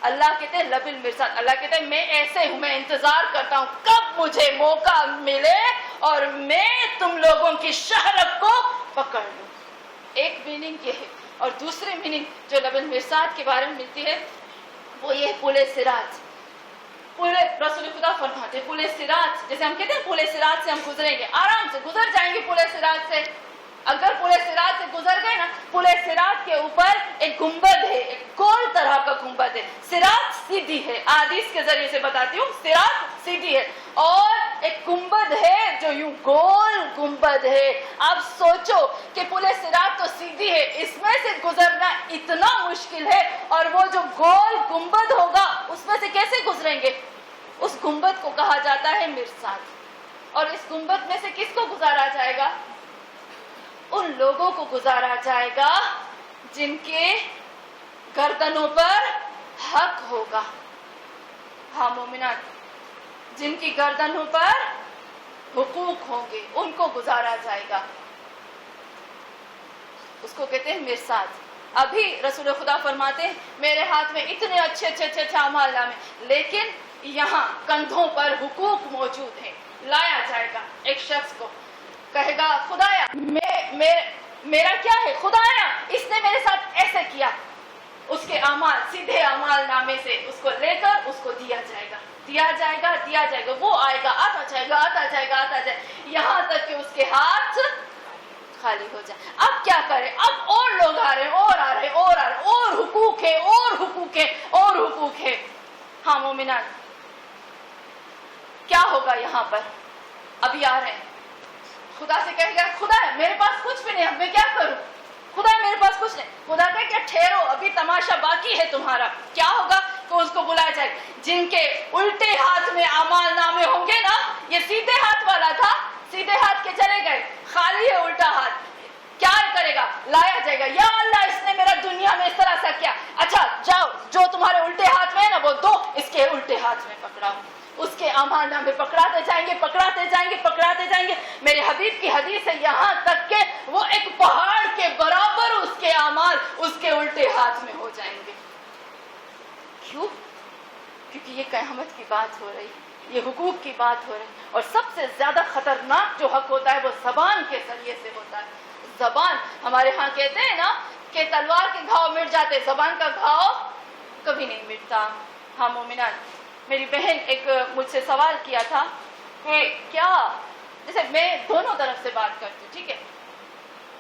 اللہ کہتے ہیں لبل مرصاد. اللہ کہتے ہیں میں ایسے ہوں، میں انتظار کرتا ہوں کب مجھے موقع ملے اور میں تم لوگوں کی شہرت کو پکڑ لوں. ایک میننگ یہ ہے. اور دوسری میننگ جو لبل مرصاد کے بارے میں ملتی ہے وہ یہ پل صراط. رسول خدا فرماتے پل صراط، جیسے ہم کہتے ہیں پل صراط سے ہم گزریں گے، آرام سے گزر جائیں گے پل صراط سے. اگر پل صراط سے گزر گئے نا، پل صراط کے اوپر ایک گنبد ہے، ایک گول طرح کا گنبد ہے. صراط سیدھی ہے، احادیث کے ذریعے سے بتاتی ہوں، صراط سیدھی ہے اور ایک گنبد ہے جو یوں گول گنبد ہے. آپ سوچو کہ پل صراط تو سیدھی ہے، اس میں سے گزرنا اتنا مشکل ہے، اور وہ جو گول گنبد ہوگا اس میں سے کیسے گزریں گے؟ اس گنبد کو کہا جاتا ہے مرصاد. اور اس گنبد میں سے کس کو گزارا جائے گا؟ ان لوگوں کو گزارا جائے گا جن کے گردنوں پر حق ہوگا. ہاں مومنات، جن کی گردنوں پر حقوق ہوں گے ان کو گزارا جائے گا. اس کو کہتے ہیں مرصاد. ابھی رسول خدا فرماتے ہیں میرے ہاتھ میں اتنے اچھے اعمال نامے، لیکن یہاں کندھوں پر حقوق موجود ہیں. لایا جائے گا ایک شخص کو، کہے گا خدایا میرا کیا ہے؟ خدایا اس نے میرے ساتھ ایسے کیا. اس کے اعمال، سیدھے اعمال نامے سے اس کو لے کر اس کو دیا جائے گا. دیا جائے گا، وہ آئے گا، آتا جائے گا، یہاں تک کہ اس کے ہاتھ خالی ہو جائے. اب کیا کرے؟ اب اور لوگ آ رہے ہیں، اور حقوق ہے. ہاں مومنان، کیا ہوگا یہاں پر؟ ابھی آ رہے ہیں، خدا سے کہے گا خدا میرے پاس کچھ بھی نہیں، اب میں کیا کروں؟ خدا میرے پاس کچھ نہیں. خدا کہے کہ ٹھہرو، ابھی تماشا باقی ہے تمہارا. کیا ہوگا؟ تو اس کو بلایا جائے. جن کے الٹے ہاتھ میں اعمال نامے ہوں گے نا، یہ سیدھے ہاتھ والا تھا، سیدھے ہاتھ کے چلے گئے، خالی ہے الٹا ہاتھ. کیا کرے گا؟ لایا جائے گا. یا اللہ اس نے میرا دنیا میں اس طرح سا کیا، اچھا جاؤ جو تمہارے الٹے ہاتھ میں ہے نا وہ دو، اس کے الٹے ہاتھ میں پکڑاؤ. اس کے اعمال نامے پکڑاتے جائیں گے. میرے حبیب کی حدیث ہے یہاں تک کہ وہ ایک پہاڑ کے برابر اس کے اعمال اس کے الٹے ہاتھ میں ہو جائیں گے. کیوں؟ کیونکہ یہ قیامت کی بات ہو رہی، یہ حقوق کی بات ہو رہی. اور سب سے زیادہ خطرناک جو حق ہوتا ہے وہ زبان کے ذریعے سے ہوتا ہے. زبان، ہمارے ہاں کہتے ہیں نا کہ تلوار کے گھاؤ مٹ جاتے، زبان کا گھاؤ کبھی نہیں مٹتا. ہاں مومنان، میری بہن ایک مجھ سے سوال کیا تھا کہ کیا، جیسے میں دونوں طرف سے بات کرتی ہوں، ٹھیک ہے،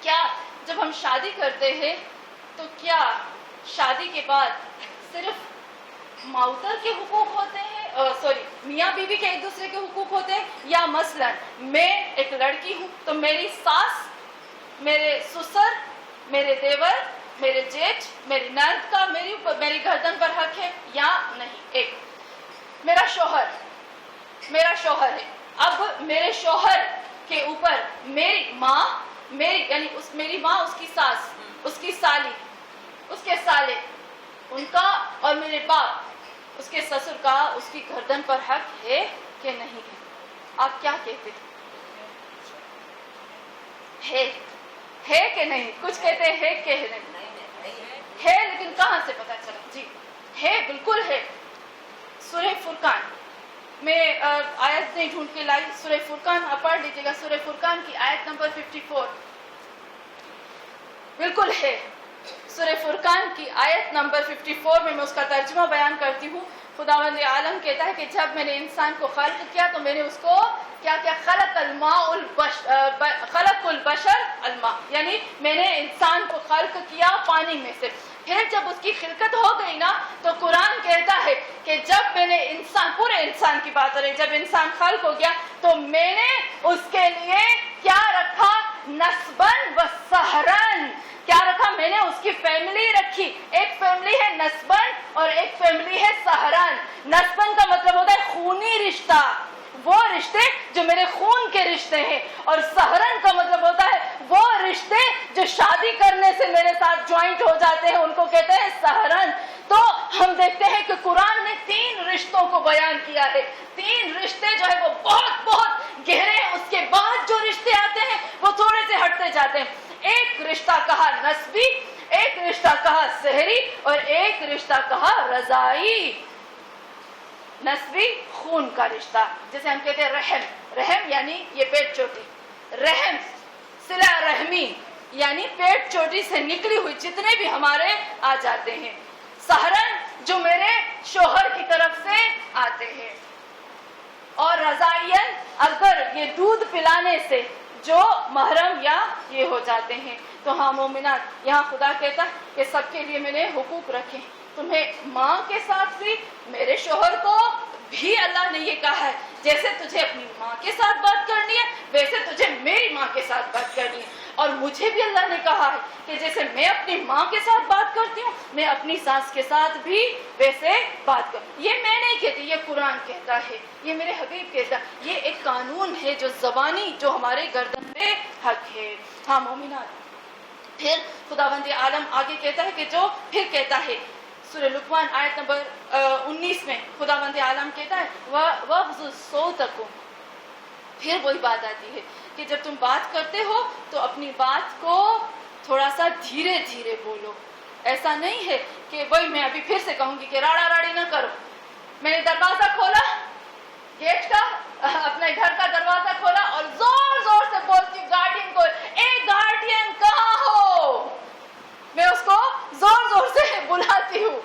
کیا جب ہم شادی کرتے ہیں تو کیا شادی کے بعد صرف ماؤتر کے حقوق ہوتے ہیں، میاں بیوی کے ایک دوسرے کے حقوق ہوتے ہیں، یا مثلا میں ایک لڑکی ہوں تو میری ساس، میرے سسر، میرے دیور، میرے جیٹھ، میری نند کا میری گردن پر حق ہے یا نہیں؟ ایک میرا شوہر ہے، اب میرے شوہر کے اوپر میری ماں، میری ماں، اس کی ساس، اس کی سالی، اس کے سالے، ان کا، اور میرے باپ، اس کے سسر کا اس کی گردن پر حق ہے کہ نہیں ہے؟ آپ کیا کہتے ہے کہ نہیں؟ کچھ کہتے ہیں کہ نہیں ہے، لیکن کہاں سے پتا چلا؟ جی ہے، بالکل ہے. سورہ فرقان میں آیت نہیں ڈھونڈ کے لائی، سورہ فرقان آپ پڑھ لیجیے گا، سورہ فرقان کی آیت نمبر 54 بالکل ہے. سورہ فرقان کی آیت نمبر 54 میں اس کا ترجمہ بیان کرتی ہوں. خداوند عالم کہتا ہے کہ جب میں نے انسان کو خلق کیا تو میں نے اس کو کیا خلق البشر الماء، یعنی میں نے انسان کو خلق کیا پانی میں سے. پھر جب اس کی خلقت ہو گئی نا تو قرآن کہتا ہے کہ جب میں نے پورے انسان کی بات ہو رہی، جب انسان خلق ہو گیا تو میں نے اس کے لیے کیا رکھا؟ نسبن و سہرن. کیا رکھا؟ میں نے اس کی فیملی رکھی. ایک فیملی ہے نسبن اور ایک فیملی ہے سہرن. نسبن کا مطلب ہوتا ہے خونی رشتہ، وہ رشتے جو میرے خون کے رشتے ہیں، اور سہرن کا مطلب ہوتا ہے وہ رشتے جو شادی کرنے سے میرے ساتھ جوائنٹ ہو جاتے ہیں، ان کو کہتے ہیں سہرن. تو ہم دیکھتے ہیں کہ قرآن نے 3 رشتوں کو بیان کیا ہے. 3 رشتے جو ہے وہ بہت بہت گہرے ہیں، اس کے بعد جو رشتے آتے ہیں وہ تھوڑے سے ہٹتے جاتے ہیں. ایک رشتہ کہا نسبی، ایک رشتہ کہا سحری، اور ایک رشتہ کہا رضائی. نسبی خون کا رشتہ، جسے ہم کہتے ہیں رحم یعنی یہ پیٹ چوٹی. رحم صلہ رحمی یعنی پیٹ چوٹی سے نکلی ہوئی جتنے بھی ہمارے آ جاتے ہیں. سہرن جو میرے شوہر کی طرف سے آتے ہیں. اور رضائین اگر یہ دودھ پلانے سے جو محرم یا یہ ہو جاتے ہیں. تو ہاں مومنات، یہاں خدا کہتا ہے کہ سب کے لیے میں نے حقوق رکھے. تمہیں ماں کے ساتھ بھی، میرے شوہر کو بھی اللہ نے یہ کہا ہے جیسے تجھے اپنی ماں کے ساتھ بات کرنی ہے ویسے تجھے میری ماں کے ساتھ بات کرنی ہے. اور مجھے بھی اللہ نے کہا ہے کہ جیسے میں اپنی ماں کے ساتھ بات کرتی ہوں میں اپنی ساس کے ساتھ بھی ویسے بات کروں. یہ میں نہیں کہتی، یہ قرآن کہتا ہے، یہ میرے حبیب کہتا ہے. یہ ایک قانون ہے جو زبانی، جو ہمارے گردن پہ حق ہے. ہاں مومنات، پھر خداوند عالم آگے کہتا ہے کہ جو پھر کہتا ہے سورہ لقمان آیت نمبر 19 میں خداوند عالم کہتا ہے وَغْضُضْ صَوْتَكُمْ. پھر وہی بات آتی ہے کہ جب تم بات کرتے ہو تو اپنی بات کو تھوڑا سا دھیرے دھیرے بولو. ایسا نہیں ہے کہ وہی میں ابھی پھر سے کہوں گی کہ راڑا راڑی نہ کرو. میں نے دروازہ کھولا، گیٹ کا، اپنے گھر کا دروازہ کھولا اور زور زور سے بولتی ہوں گارڈین کو، اے گارڈین کہاں ہو؟ میں اس کو زور زور سے بلاتی ہوں.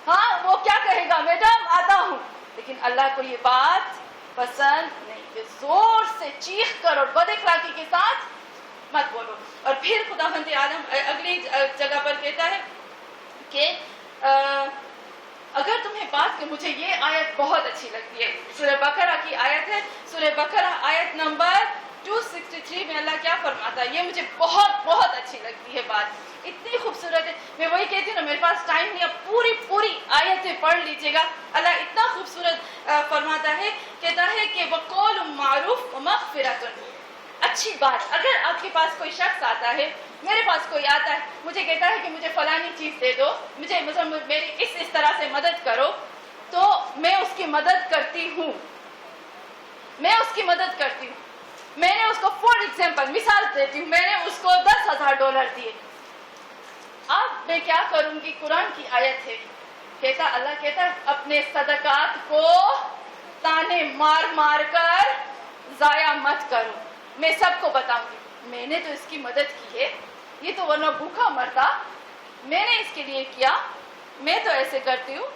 ہاں وہ کیا کہے گا؟ میڈم آتا ہوں. لیکن اللہ اللہ کو یہ بات پسند نہیں کہ زور سے چیخ کر اور بد اخلاقی کے ساتھ مت بولو. اور پھر خداوند عالم اگلی جگہ پر کہتا ہے کہ اگر تمہیں بات کہ مجھے یہ آیت بہت اچھی لگتی ہے, سورہ بقرہ کی آیت ہے, سورہ بقرہ آیت نمبر 263 میں اللہ کیا فرماتا ہے, یہ مجھے بہت بہت اچھی لگتی ہے بات, اتنی خوبصورت ہے. میں وہی کہتی ہوں نا, میرے پاس ٹائم نہیں, اب پوری آیتیں پڑھ لیجیے گا. اللہ اتنا خوبصورت فرماتا ہے, کہتا ہے کہ وقول معروف ومغفرۃ, اچھی بات. اگر آپ کے پاس کوئی شخص آتا ہے, میرے پاس کوئی آتا ہے, مجھے کہتا ہے کہ مجھے فلانی چیز دے دو, مجھے میری اس طرح سے مدد کرو, تو میں اس کی مدد کرتی ہوں. میں نے اس کو فار ایگزامپل مثال دیتی ہوں, میں نے اس کو $10,000 دیے. اب میں کیا کروں گی, قرآن کی آیت ہے, اللہ کہتا ہے اپنے صدقات کو تانے مار کر ضائع مت کرو. میں سب کو بتاؤں گی میں نے تو اس کی مدد کی ہے, یہ تو ورنہ بھوکا مرتا, میں نے اس کے لیے کیا, میں تو ایسے کرتی ہوں.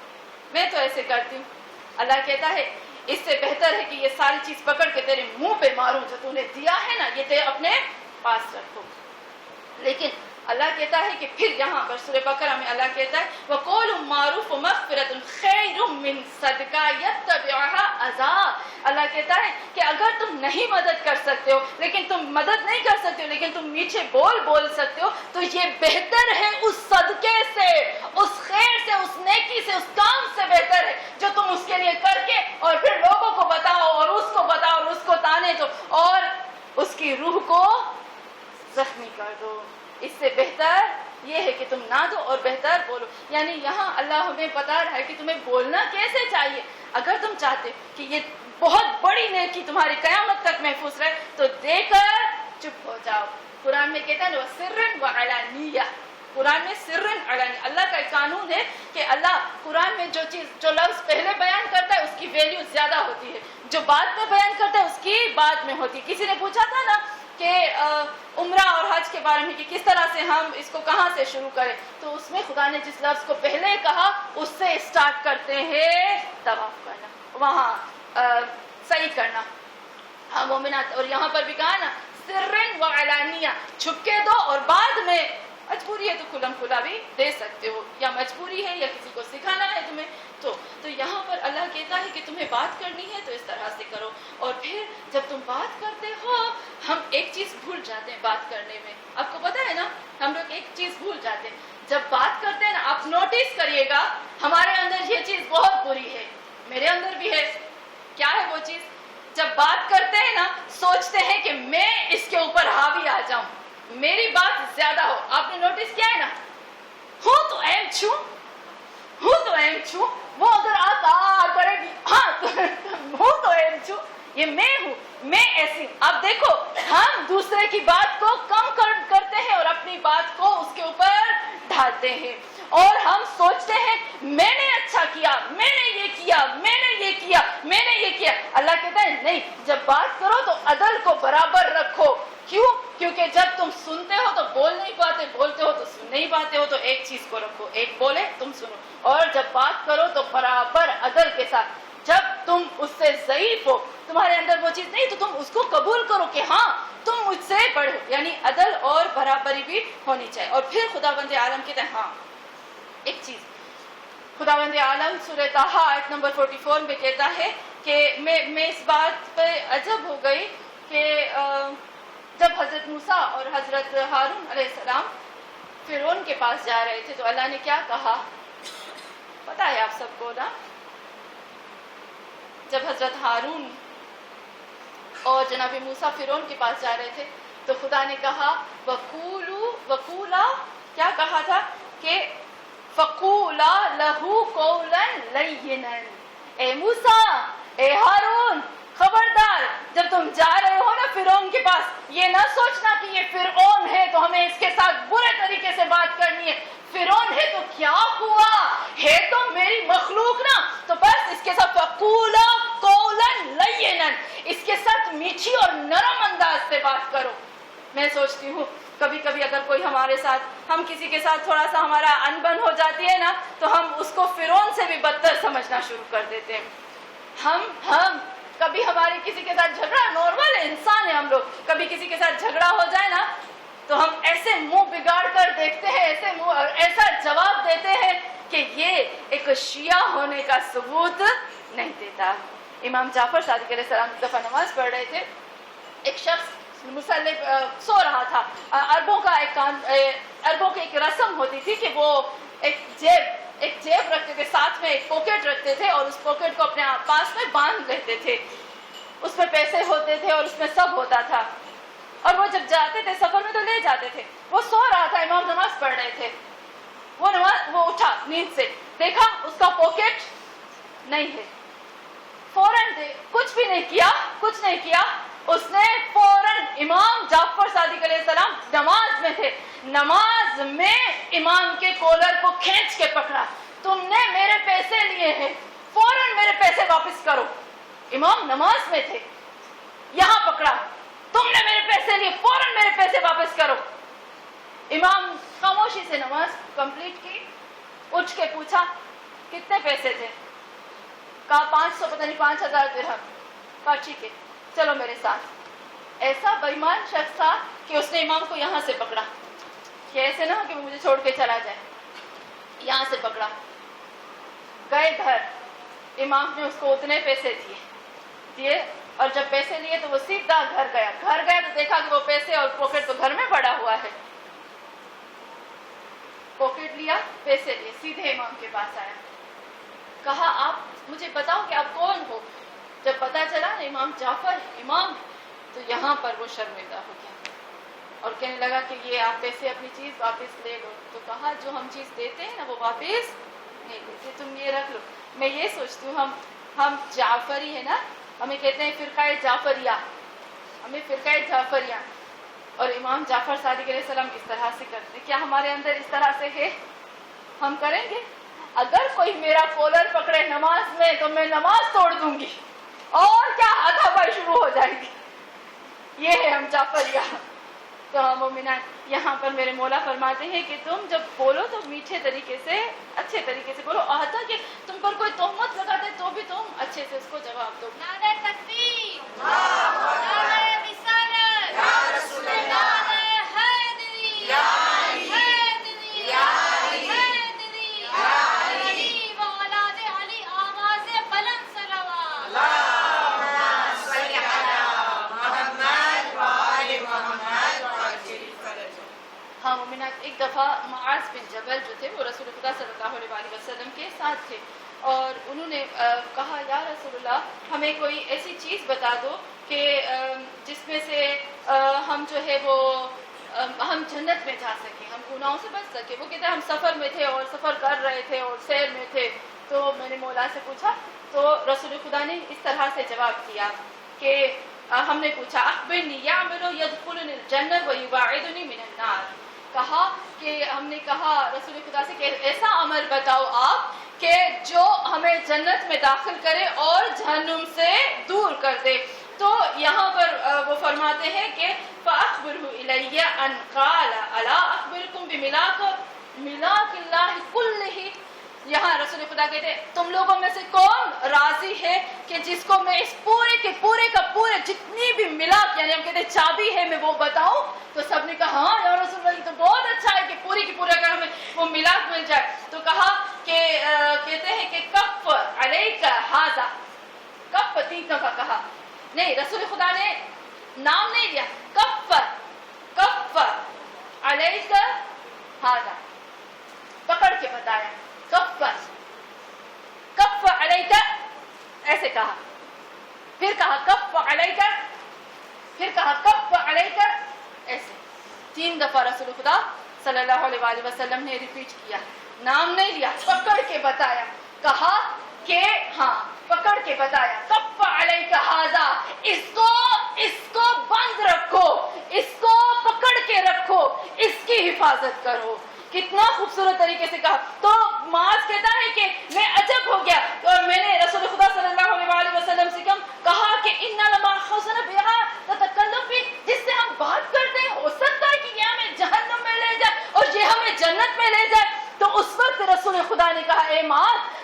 اللہ کہتا ہے اس سے بہتر ہے کہ یہ ساری چیز پکڑ کے تیرے منہ پہ ماروں, جو تو نے دیا ہے نا یہ تیرے اپنے پاس رکھو. لیکن اللہ کہتا ہے کہ پھر یہاں پر سورہ بقرہ میں اللہ کہتا ہے وَقَوْلٌ مَعْرُوفٌ وَمَغْفِرَةٌ خَيْرٌ مِّن صَدْقَةٍ يَتَّبِعُهَا أَذًى. اللہ کہتا ہے کہ اگر تم نہیں مدد کر سکتے ہو, لیکن تم مدد نہیں کر سکتے ہو, لیکن تم میٹھے بول سکتے ہو, تو یہ بہتر ہے اس صدقے سے, اس خیر سے, اس نیکی سے, اس کام سے بہتر ہے جو تم اس کے لیے کر کے اور پھر لوگوں کو بتاؤ اور اس کو بتاؤ اور اس کو تانے دو اور اس کی روح کو زخمی کر دو. اس سے بہتر یہ ہے کہ تم نہ دو اور بہتر بولو. یعنی یہاں اللہ ہمیں بتا رہا ہے کہ تمہیں بولنا کیسے چاہیے. اگر تم چاہتے کہ یہ بہت بڑی نیکی تمہاری قیامت تک محفوظ رہے تو دے کر چپ ہو جاؤ. قرآن میں کہتا ہے سرن و علانیہ, قرآن میں سرن علانی. اللہ کا ایک قانون ہے کہ اللہ قرآن میں جو لفظ پہلے بیان کرتا ہے اس کی ویلیو زیادہ ہوتی ہے, جو بعد میں بیان کرتا ہے اس کی بعد میں ہوتی ہے. کسی نے پوچھا تھا نا کہ عمرہ اور حج کے بارے میں کہ کس طرح سے ہم اس کو کہاں سے شروع کریں, تو اس میں خدا نے جس لفظ کو پہلے کہا اس سے اسٹارٹ کرتے ہیں طواف کرنا, وہاں صحیح کرنا, ہاں مومنات. اور یہاں پر بھی کہا نا سرن و علانیہ, چھپ کے دو اور بعد میں مجبوری ہے تو کھلم کھلا بھی دے سکتے ہو, یا مجبوری ہے یا کسی کو سکھانا ہے تمہیں تو یہاں پر اللہ کہتا ہے کہ تمہیں بات کرنی ہے تو اس طرح سے کرو. اور پھر جب تم بات کرتے ہو, ہم ایک چیز بھول جاتے ہیں بات کرنے میں. آپ کو پتا ہے نا, ہم لوگ ایک چیز بھول جاتے ہیں جب بات کرتے ہیں نا. آپ نوٹس کریے گا ہمارے اندر یہ چیز بہت بری ہے, میرے اندر بھی ہے. کیا ہے وہ چیز؟ جب بات کرتے ہیں نا سوچتے ہیں کہ میں اس کے اوپر حاوی آ جاؤں, میری بات زیادہ ہو. آپ نے نوٹس کیا ہے نا, ہوں تو اہم چھوں, وہ اگر آپ کرے گی, ہاں ہوں تو اہم چھوں, یہ میں ہوں, میں ایسی. اب دیکھو ہم دوسرے کی بات کو کم کرتے ہیں اور اپنی بات کو اس کے اوپر ڈالتے ہیں, اور ہم سوچتے ہیں میں نے اچھا کیا, میں نے یہ کیا. اللہ کہتا ہے نہیں, جب بات کرو تو عدل کو برابر رکھو. کیوں؟ کیونکہ جب تم سنتے ہو تو بول نہیں پاتے, بولتے ہو تو سن نہیں پاتے ہو, تو ایک چیز کو رکھو, ایک بولے تم سنو, اور جب بات کرو تو برابر عدل کے ساتھ. جب تم اس سے ضعیف ہو, تمہارے اندر وہ چیز نہیں, تو تم اس کو قبول کرو کہ ہاں تم مجھ سے بڑے ہو. یعنی عدل اور برابری بھی ہونی چاہیے. اور پھر خداوند عالم کہتے ہیں, ہاں ایک چیز خداوند عالم سورہ طٰہٰ آیت نمبر 44 میں کہتا ہے کہ میں اس بات پہ عجب ہو گئی کہ جب حضرت موسیٰ اور حضرت ہارون علیہ السلام فرعون کے پاس جا رہے تھے تو اللہ نے کیا کہا پتہ ہے آپ سب کو نا. جب حضرت ہارون اور جناب موسیٰ فرعون کے پاس جا رہے تھے تو خدا نے کہا وقولا, کیا کہا تھا کہ فقولا لہو قولا لینا. اے موسیٰ, اے ہارون, خبردار جب تم جا رہے ہو نا فرعون کے پاس, یہ نہ سوچنا کہ یہ فرعون ہے تو ہمیں اس کے ساتھ برے طریقے سے بات کرنی ہے. فرعون ہے تو کیا ہوا, ہے تو میری مخلوق نا, تو بس اس کے ساتھ فقولا قولا لینا, اس کے ساتھ میٹھی اور نرم انداز سے بات کرو. میں سوچتی ہوں کبھی کبھی اگر کوئی ہمارے ساتھ, ہم کسی کے ساتھ تھوڑا سا ہمارا انبن ہو جاتی ہے نا, تو ہم اس کو فرعون سے بھی بدتر سمجھنا شروع کر دیتے ہیں. ہم کبھی ہماری کسی کے ساتھ جھگڑا، نارمل انسان ہے ہم لوگ، کبھی کسی کے ساتھ جھگڑا ہو جائے نا تو ہم ایسے منہ بگاڑ کر دیکھتے ہیں، ایسا جواب دیتے ہیں کہ یہ ایک شیعہ ہونے کا ثبوت نہیں دیتا۔ امام جعفر صادق علیہ السلام ایک دفعہ نماز پڑھ رہے تھے، ایک شخص مصلی سو رہا تھا۔ عربوں کی ایک رسم ہوتی تھی کہ وہ ایک جیب رکھتے تھے، ساتھ میں ایک پاکٹ رکھتے تھے اور اس پاکٹ کو اپنے پاس میں باندھ لیتے تھے، اس میں پیسے ہوتے تھے اور اس میں سب ہوتا تھا، اور وہ جب جاتے تھے سفر میں تو لے جاتے تھے۔ وہ سو رہا تھا، امام نماز پڑھ رہے تھے، وہ اٹھا نیند سے، دیکھا اس کا پاکٹ نہیں ہے، فوراً کچھ نہیں کیا، اس نے فوراً امام جعفر صادق علیہ السلام نماز میں تھے، نماز میں امام کے کولر کو کھینچ کے پکڑا، تم نے میرے پیسے لیے ہیں، فوراً میرے پیسے واپس کرو۔ امام نماز میں تھے، یہاں پکڑا، تم نے میرے پیسے لیے، فوراً میرے پیسے واپس کرو۔ امام خاموشی سے نماز کمپلیٹ کی، اٹھ کے پوچھا کتنے پیسے تھے؟ کہا 500، پتہ نہیں 5000 درہم۔ کہا ٹھیک ہے چلو میرے ساتھ۔ ایسا بے ایمان شخص تھا کہ اس نے امام کو یہاں سے پکڑا کہ ایسے نہ ہو کہ وہ مجھے چھوڑ کے چلا جائے، یہاں سے پکڑا، گئے گھر، امام نے اس کو اتنے پیسے دیے، اور جب پیسے لیے تو وہ سیدھا گھر گیا تو دیکھا کہ وہ پیسے اور پاکٹ تو گھر میں پڑا ہوا ہے۔ پاکٹ لیا، پیسے لیے، سیدھے امام کے پاس آیا، کہا آپ مجھے بتاؤ کہ آپ کون ہو؟ جب پتا چلا امام جعفر امام، تو یہاں پر وہ شرمندہ ہو گیا اور کہنے لگا کہ یہ آپ پیسے اپنی چیز واپس لے لو۔ تو کہا جو ہم چیز دیتے ہیں نا وہ واپس نہیں دیتے، تم یہ رکھ لو۔ میں یہ سوچتی ہوں ہم جعفری ہے نا، ہمیں کہتے ہیں فرقہ جعفریہ، اور امام جعفر صادق علیہ السلام اس طرح سے کرتے، کیا ہمارے اندر اس طرح سے ہے؟ ہم کریں گے؟ اگر کوئی میرا کولر پکڑے نماز میں تو میں نماز توڑ دوں گی، اور کیا ہاتھا پائی شروع ہو جائے گی۔ یہ ہے ہم جعفریہ۔ تو مومنات، یہاں پر میرے مولا فرماتے ہیں کہ تم جب بولو تو میٹھے طریقے سے، اچھے طریقے سے بولو، اور حتیٰ کہ تم پر کوئی تہمت لگا دے تو بھی تم اچھے سے اس کو جواب دو۔ نعرہ تکبیر، نعرہ رسالت، نعرہ حیدری، حیدری، حیدری، علی و اولاد علی، آواز بلند صلوات۔ ہاں مومنات، ایک دفعہ معاذ بن جبل جو تھے وہ رسول خدا صلی اللہ علیہ وسلم کے ساتھ تھے، اور انہوں نے کہا یا رسول اللہ ہمیں کوئی ایسی چیز بتا دو کہ جس میں سے ہم جو ہے وہ ہم جنت میں جا سکیں، ہم گناہوں سے بچ سکیں۔ وہ کہتے ہیں ہم سفر میں تھے اور سفر کر رہے تھے اور سیر میں تھے، تو میں نے مولا سے پوچھا، تو رسول خدا نے اس طرح سے جواب دیا کہ ہم نے پوچھا اخبرنی یعمل یدخلنی الجنہ ویباعدنی من النار، کہا کہ ہم نے کہا رسول خدا سے کہ ایسا عمل بتاؤ آپ کہ جو ہمیں جنت میں داخل کرے اور جہنم سے دور کر دے۔ تو یہاں پر وہ فرماتے ہیں کہ فَأَخْبِرْهُ إِلَيَّ أَنْ قَالَ أَلَا أَخْبِرْكُمْ بِمِلَاكِ اللَّهِ كُلِّهِ۔ یہاں رسول خدا کہتے ہیں تم لوگوں میں سے کون راضی ہے کہ جس کو میں اس پورے کے پورے کا پورے جتنی بھی ملاک، یعنی ہم کہتے ہیں چابی ہے، میں وہ بتاؤں؟ تو سب نے کہا ہاں یا رسول اللہ، یہ تو بہت اچھا ہے کہ پوری کی پورا اگر ہمیں وہ ملاک مل جائے۔ تو کہا کہ کہتے ہیں کہ کف علیک ھذا، کف 3 دفعہ کہا، نہیں رسول خدا نے نام نہیں لیا، کف علیک ھذا، پکڑ کے بتایا، کف علیک، ایسے کہا، پھر کہا کف علیک، پھر کہا کف علیک، ایسے 3 دفعہ رسول خدا صلی اللہ علیہ وآلہ وسلم نے ریپیٹ کیا، نام نہیں لیا، پکڑ کے بتایا، کہا کہ ہاں پکڑ کے بتایا، کف علیک ھذا، اس کو بند رکھو، اس کو پکڑ کے رکھو، اس کی حفاظت کرو۔ کتنا خوبصورت طریقے سے کہا۔ تو معاذ کہتا ہے کہ میں عجب ہو گیا، اور میں نے رسول خدا صلی اللہ علیہ وآلہ وسلم سے کہا کہ ان لما خزن بها تتکلم بھی، جس سے ہم بات کرتے ہیں ہو سکتا ہے کہ یہ ہمیں جہنم میں لے جائے اور یہ ہمیں جنت میں لے جائے۔ تو اس وقت رسول خدا نے کہا اے معاذ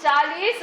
40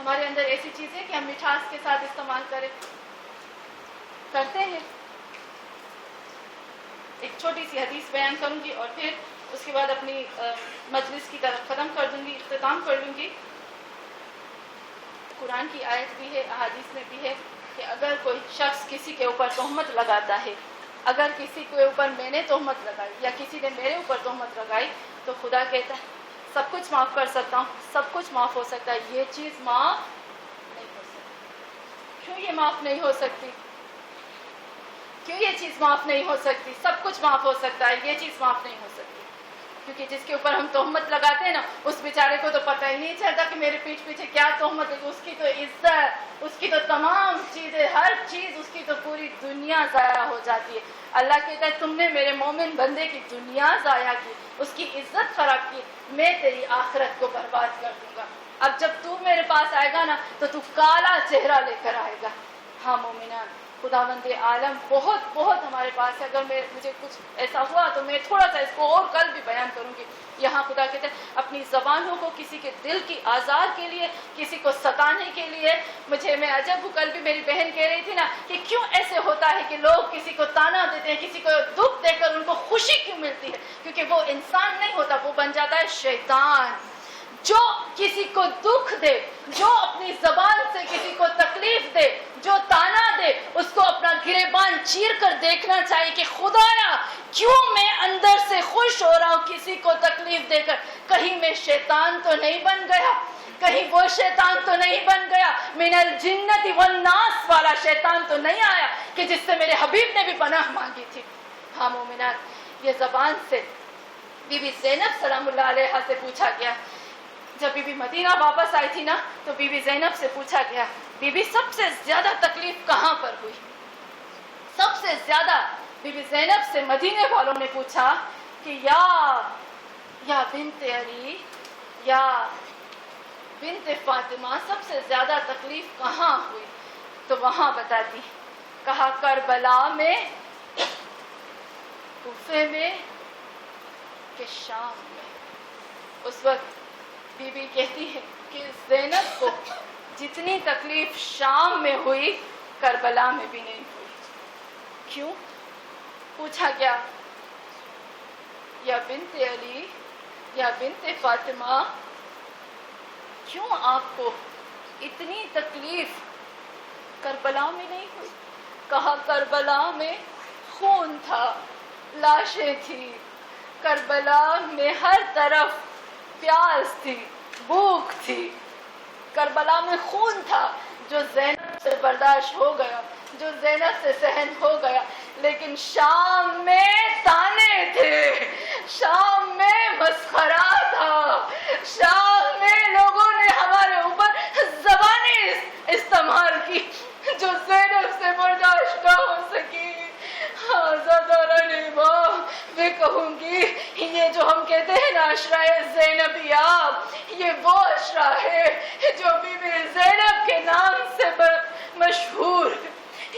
ہمارے اندر ایسی چیز ہے کہ ہم مٹھاس کے ساتھ استعمال کرتے ہیں. ایک چھوٹی سی حدیث بیان کروں گی اور پھر اس کے بعد اپنی مجلس کی طرف ختم کر دوں گی, اختتام کر لوں گی. قرآن کی آیت بھی ہے, احادیث میں بھی ہے کہ اگر کوئی شخص کسی کے اوپر تہمت لگاتا ہے, اگر کسی کے اوپر میں نے تہمت لگائی یا کسی نے میرے اوپر تہمت لگائی, تو خدا کہتا ہے سب کچھ معاف کر سکتا ہوں, سب کچھ معاف ہو سکتا ہے, یہ چیز معاف نہیں ہو سکتی. کیوں یہ معاف نہیں ہو سکتی؟ کیوں یہ چیز معاف نہیں ہو سکتی؟ سب کچھ معاف ہو سکتا ہے, یہ چیز معاف نہیں ہو سکتی. کیونکہ جس کے اوپر ہم تہمت لگاتے ہیں نا, اس بیچارے کو تو پتہ ہی نہیں چلتا کہ میرے پیٹھ پیچھے کیا تہمت ہے. اس کی تو عزت, اس کی تو تمام چیزیں, ہر چیز, اس کی تو پوری دنیا ضائع ہو جاتی ہے. اللہ کہتا ہے تم نے میرے مومن بندے کی دنیا ضائع کی, اس کی عزت خراب کی, میں تیری آخرت کو برباد کر دوں گا. اب جب تو میرے پاس آئے گا نا تو تو کالا چہرہ لے کر آئے گا. ہاں مومنان, خداوند عالم بہت بہت ہمارے پاس ہے. اگر مجھے کچھ ایسا ہوا تو میں تھوڑا سا اس کو اور کل بھی بیان کروں گی. یہاں خدا کہتے ہیں اپنی زبانوں کو کسی کے دل کی آزار کے لیے, کسی کو ستانے کے لیے. میں عجب ہوں, کل بھی میری بہن کہہ رہی تھی نا کہ کیوں ایسے ہوتا ہے کہ لوگ کسی کو تانا دیتے ہیں, کسی کو دکھ دے کر ان کو خوشی کیوں ملتی ہے؟ کیونکہ وہ انسان نہیں ہوتا, وہ بن جاتا ہے شیطان. جو کسی کو دکھ دے, جو اپنی زبان سے کسی کو تکلیف دے, جو تانا دے, اس کو اپنا گریبان چیر کر دیکھنا چاہیے کہ خدایا کیوں میں اندر سے خوش ہو رہا ہوں کسی کو تکلیف دے کر. کہیں میں شیطان تو نہیں بن گیا, کہیں وہ شیطان تو نہیں بن گیا, من الجنت والناس والا شیطان تو نہیں آیا کہ جس سے میرے حبیب نے بھی پناہ مانگی تھی. ہاں مومنات, یہ زبان سے بی بی زینب سلام اللہ علیہا سے پوچھا گیا. جب بی بی مدینہ واپس آئی تھی نا تو بی بی زینب سے پوچھا گیا, بی بی سب سے زیادہ تکلیف کہاں پر ہوئی؟ سب سے زیادہ بی بی زینب سے مدینے والوں نے پوچھا کہ یا بنت علی, یا بنت فاطمہ, سب سے زیادہ تکلیف کہاں ہوئی؟ تو وہاں بتاتی, کہا کربلا میں, کوفے میں, کہ شام میں. اس وقت بی بی کہتی ہے کہ زینب کو جتنی تکلیف شام میں ہوئی کربلا میں بھی نہیں ہوئی. کیوں؟ پوچھا گیا یا بنت علی, یا بنت فاطمہ, کیوں آپ کو اتنی تکلیف کربلا میں نہیں ہوئی؟ کہا کربلا میں خون تھا, لاشیں تھی, کربلا میں ہر طرف پیاس تھی, بھوک تھی, کربلا میں خون تھا. جو زینب سے برداشت ہو گیا, جو زینب سے سہن ہو گیا. لیکن شام میں تانے تھے, شام میں مسخرہ تھا, شام میں لوگوں نے ہمارے اوپر زبانیں استعمال کی جو زینب سے برداشت نہ ہو سکی. میں کہوں گی یہ جو ہم کہتے ہیں نا عشرۂ زینبیہ, یہ وہ عشرہ ہے جو بی بی زینب کے نام سے مشہور ہے.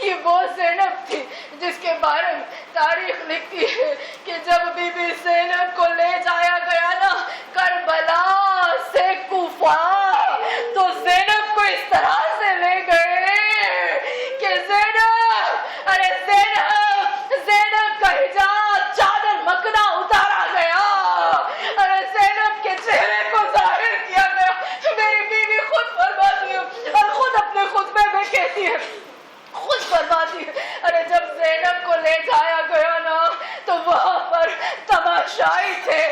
یہ وہ زینب تھی جس کے بارے میں تاریخ لکھتی ہے کہ جب بی بی زینب کو لے جایا گیا نا کربلا سے کوفہ, تو زینب کو اس طرح سے لے گئے کہ زینب, ارے زینب کا حجاب, چادر, مکنا اتارا گیا, ارے زینب کے چہرے کو ظاہر کیا گیا. میری بیوی خود فرماتی ہے اور خود اپنے خطبے میں کہتی ہے, خود فرماتی ہے, ارے جب زینب کو لے جایا گیا نا تو وہاں پر تماشائی تھے,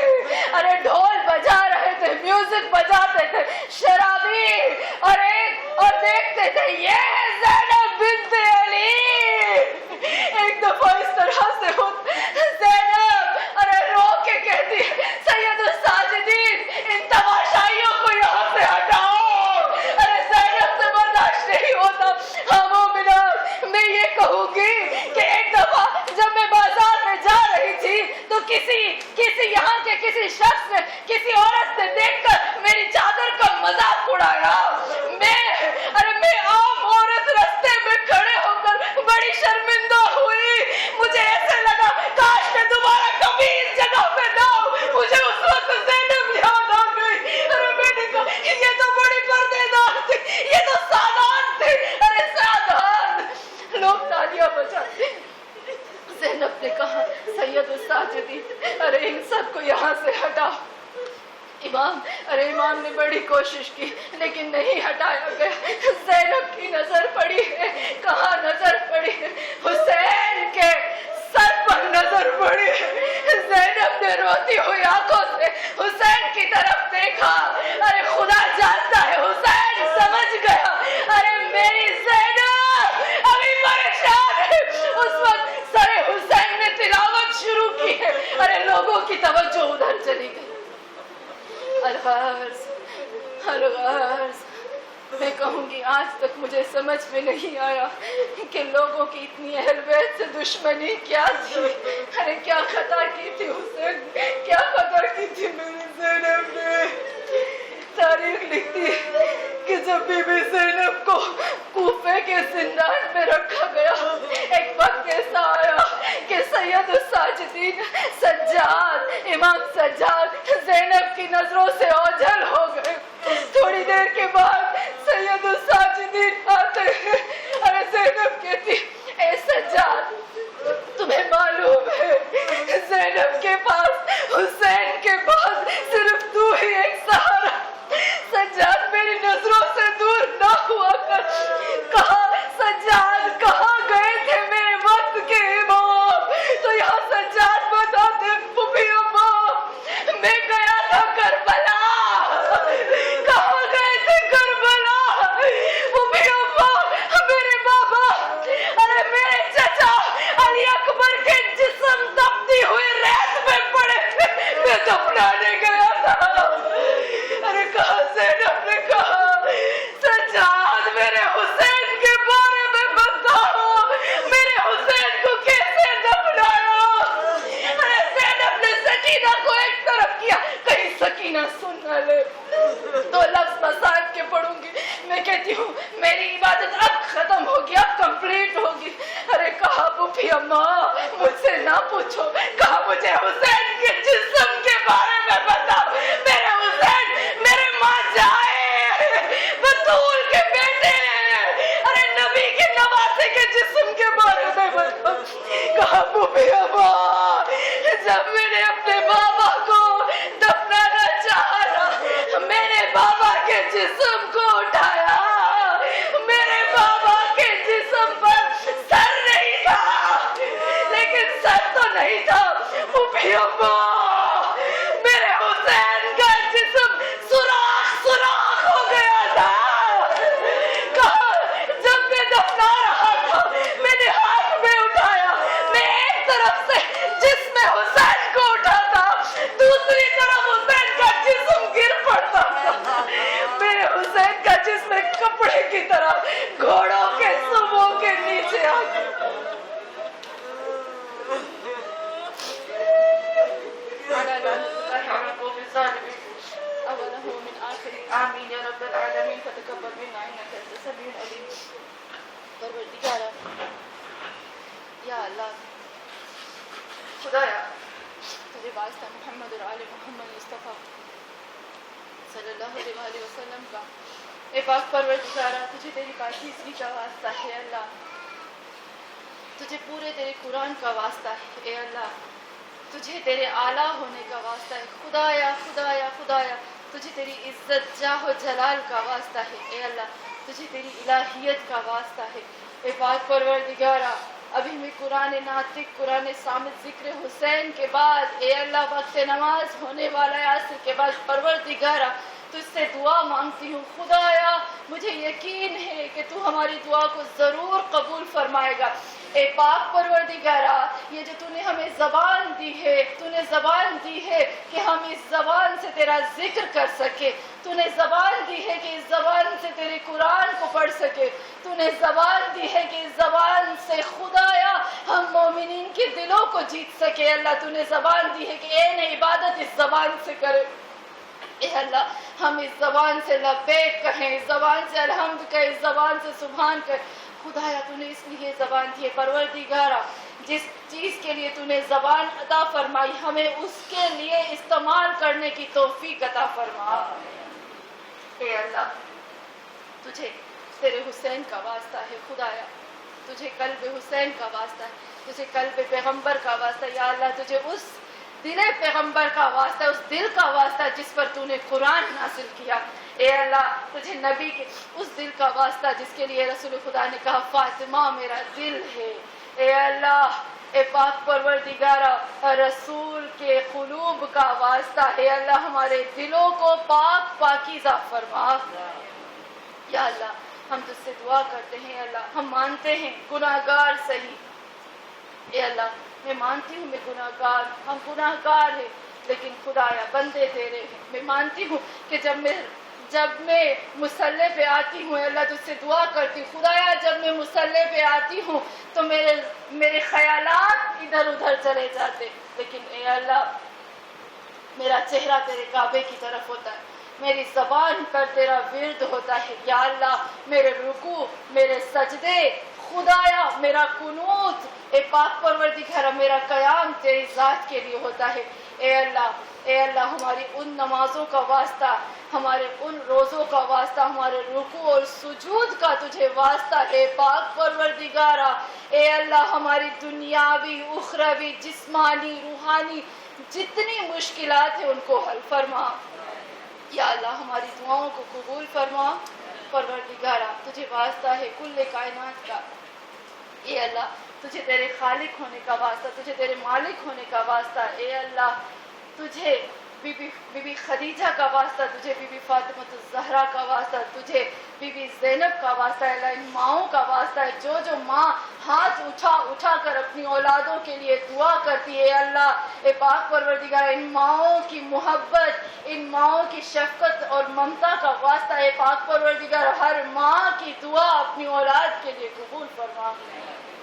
ارے ڈھول بجا رہے تھے, میوزک بجاتے تھے, شرابی, اور دیکھتے تھے یہ ہے زینب بنت علی. ایک دفعہ اس طرح سے زینب ارے رو کے کہتی ہے, سید الساجدین ان تماشائیوں کو یہاں سے ہٹاؤ. ارے زینب سے برداشت نہیں ہوتا. ہاں مومنات, میں یہ کہوں گی کہ ایک دفعہ جب میں بازار میں جا رہی تھی تو کسی یہاں کے کسی شخص نے کسی عورت سے دیکھ کر میری چادر کا مذاق اڑایا. میں عام عورت رستے میں کھڑے ہو کر بڑی شرمندہ ہوئی. مجھے ایسے لگا کاش میں دوبارہ کبھی اس جگہ پہ نہ ہوں. مجھے اس وقت زینب یاد آ گئی. ارے میں نے کہا یہ تو بڑی پردے دار تھی, یہاں سے ہٹاؤ. امام نے بڑی کوشش کی لیکن نہیں ہٹایا گیا. زینب کی نظر پڑی ہے. کہاں نظر پڑی ہے؟ حسین کے سر پر نظر پڑی ہے. زینب نے روتی ہوئی آنکھوں سے حسین کی طرف دیکھا. ارے خدا جانتا ہے حسین سمجھ گیا. ارے میری زینب ابھی پریشان ہے. اس وقت سر حسین نے تلاوت شروع کی ہے. ارے لوگوں کی توجہ ادھر چلی گئی. الغرض میں کہوں گی آج تک مجھے سمجھ میں نہیں آیا کہ لوگوں کی اتنی اہل بیت سے دشمنی کیا تھی. ارے کیا خطا کی تھی حسین، کیا خطا کی تھی میری زینب نے. تاریخ لکھتی ہے کہ جب بی بی زینب کو کوفے کے زندان میں رکھا گیا، ایک وقت ایسا آیا کہ سید الساجدین سجاد، امام سجاد زینب کی نظروں سے اوجھل ہو گئے. تھوڑی دیر کے بعد سید الساجدین آتے ہیں. ارے زینب کہتی اے سجاد تمہیں معلوم ہے زینب کے پاس حسین کے بعد صرف تو ہی ایک سہارا. سجاد میری نظروں سے دور نہ ہوا کر. کہا سجاد کہاں گئے تھے میرے وقت کے امام؟ تو یہاں سجاد بتاتے پھوپھی اماں میں گیا تھا کربلا. کہاں گئے تھے کربلا؟ پھوپھی اماں میرے بابا، ارے میرے چچا علی اکبر کے جسم تپتی ہوئی ریت میں پڑے تھے، میں دفنانے گیا تھا. ارے کہا زینب نے کہا سجاد میرے حسین کے بارے میں بتاؤ، میرے حسین کو کیسے دفنایا؟ ارے زینب نے سکینہ کو ایک طرف کیا کہیں سکینہ سن نہ لے. دو لفظ مصائب کے پڑھوں گی. میں کہتی ہوں میری عبادت اب ختم ہوگی، اب کمپلیٹ ہوگی. ارے کہا پھوپھی اماں مجھ سے نہ پوچھو، کہا مجھے حسین کے جسم کے بارے میں بتاؤ. میرے حسین میرے ماں جائے بطول کے بیٹے، ارے نبی کے نواسے کے جسم کے بارے میں بتاؤ. کہا پھوپھی اماں جب میں نے اپنے بابا کو دفنانا چاہا میرے بابا کے جسم کو اٹھایا، میرے بابا کے جسم پر سر نہیں تھا، لیکن سر تو نہیں تھا پھوپھی اماں میرے حسین کا جسم سوراخ سوراخ ہو گیا تھا. کہا جب میں دفنا رہا تھا میں نے ہاتھ میں اٹھایا، میں ایک طرف سے جسم حسین کو اٹھاتا دوسری طرف حسین کا جسم گر پڑتا تھا. میرے حسین کا جسم کپڑے کی طرح گھوڑوں کے سبوں کے نیچے آ گیا. آمین یا رب العالمین. فتقبل منا انک انت السمیع العلیم. پروردگارا یا اللہ خدایا تیرے واسطہ محمد اور آل محمد مصطفیٰ صلی اللہ علیہ وآلہ وسلم کا اے پاک پروردگارا تجھے تیری پاکیزگی کا واسطہ ہے اللہ، تجھے پورے تیرے قرآن کا واسطہ ہے اے اللہ، تجھے تیرے اعلیٰ ہونے کا واسطہ ہے خدایا خدایا خدایا، تجھے تیری عزت جاہ و جلال کا واسطہ ہے اے اللہ، تجھے تیری الہیت کا واسطہ ہے اے پاک پروردگارا. ابھی میں قرآن ناطق قرآن صامت ذکر حسین کے بعد اے اللہ وقت نماز ہونے والا ہے عصر کے بعد پروردگارا تجھ سے دعا مانگتی ہوں خدایا، مجھے یقین ہے کہ تو ہماری دعا کو ضرور قبول فرمائے گا اے پاک پروردگارا. یہ جو تو نے ہمیں زبان دی ہے، تو نے زبان دی ہے کہ ہم اس زبان سے تیرا ذکر کر سکے، تو نے زبان دی ہے کہ اس زبان سے تیرے قرآن کو پڑھ سکے، تو نے زبان دی ہے کہ اس زبان سے خدایا ہم مومنین کے دلوں کو جیت سکے. اللہ تو نے زبان دی ہے کہ این عبادت اس زبان سے کرے اے اللہ، ہم اس زبان سے لبیک کہیں، اس زبان سے الحمد کہیں، اس زبان سے سبحان کہیں. خدایا تو نے اس لیے زبان دی ہے پروردگارا، جس چیز کے لیے تو نے زبان عطا فرمائی ہمیں اس کے لیے استعمال کرنے کی توفیق عطا فرما اے اللہ. تجھے تیرے حسین کا واسطہ ہے خدایا، تجھے قلب حسین کا واسطہ ہے، تجھے قلب پیغمبر کا واسطہ ہے یا اللہ. تجھے اس دل پیغمبر کا واسطہ، اس دل کا واسطہ جس پر تو نے قرآن نازل کیا. اے اللہ تجھے نبی کے اس دل کا واسطہ جس کے لیے رسول خدا نے کہا فاطمہ میرا دل ہے. اے اللہ اے پاک پروردگارا رسول کے قلوب کا واسطہ اے اللہ ہمارے دلوں کو پاک پاکیزہ فرما. یا اللہ ہم تجھ سے دعا کرتے ہیں. اللہ ہم مانتے ہیں گناہگار صحیح. اے اللہ میں مانتی ہوں میں گناہگار، ہم گناہگار ہیں، لیکن خدایا بندے تیرے ہیں. میں مانتی ہوں کہ جب میں مصلی پہ آتی ہوں اے اللہ تجھ سے دعا کرتی ہوں خدایا جب میں مصلی پہ آتی ہوں تو میرے خیالات ادھر ادھر چلے جاتے، لیکن اے اللہ میرا چہرہ تیرے کعبے کی طرف ہوتا ہے، میری زبان پر تیرا ورد ہوتا ہے. یا اللہ میرے رکوع، میرے سجدے، خدایا میرا قنوت اے پاک پروردگار میرا قیام تیری ذات کے لیے ہوتا ہے. اے اللہ ہماری ان نمازوں کا واسطہ، ہمارے ان روزوں کا واسطہ، ہمارے رکوع اور سجود کا تجھے واسطہ ہے پاک پروردگارا. اے اللہ ہماری دنیاوی، اخروی، جسمانی، روحانی جتنی مشکلات ہیں ان کو حل فرما. یا اللہ ہماری دعاؤں کو قبول فرما. پروردگارا تجھے واسطہ ہے کل کائنات کا. اے اللہ تجھے تیرے خالق ہونے کا واسطہ، تجھے تیرے مالک ہونے کا واسطہ. اے اللہ تجھے بی بی خدیجہ کا واسطہ، تجھے بی بی فاطمہ الزہرا کا واسطہ، تجھے بی بی زینب کا واسطہ. اللہ ان ماؤں کا واسطہ ہے جو ماں ہاتھ اٹھا کر اپنی اولادوں کے لیے دعا کرتی ہے. اللہ اے پاک پروردگار ان ماؤں کی محبت، ان ماؤں کی شفقت اور ممتا کا واسطہ ہے پاک پروردگار ہر ماں کی دعا اپنی اولاد کے لیے قبول فرما.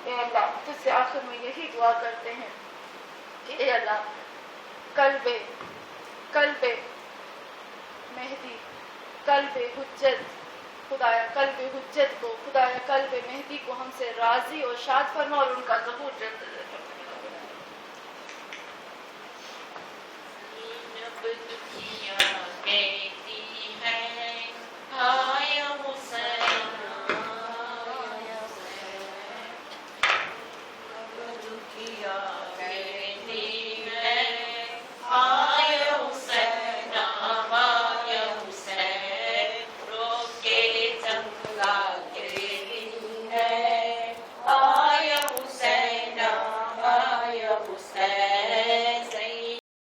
اے اللہ تجھ سے آخر میں یہی دعا کرتے ہیں کہ اے اللہ قلب مہدی، قلب حجت، خدایا قلب حجت کو، خدایا قلب مہدی کو ہم سے راضی اور شاد فرما اور ان کا ظہور جلد فرما.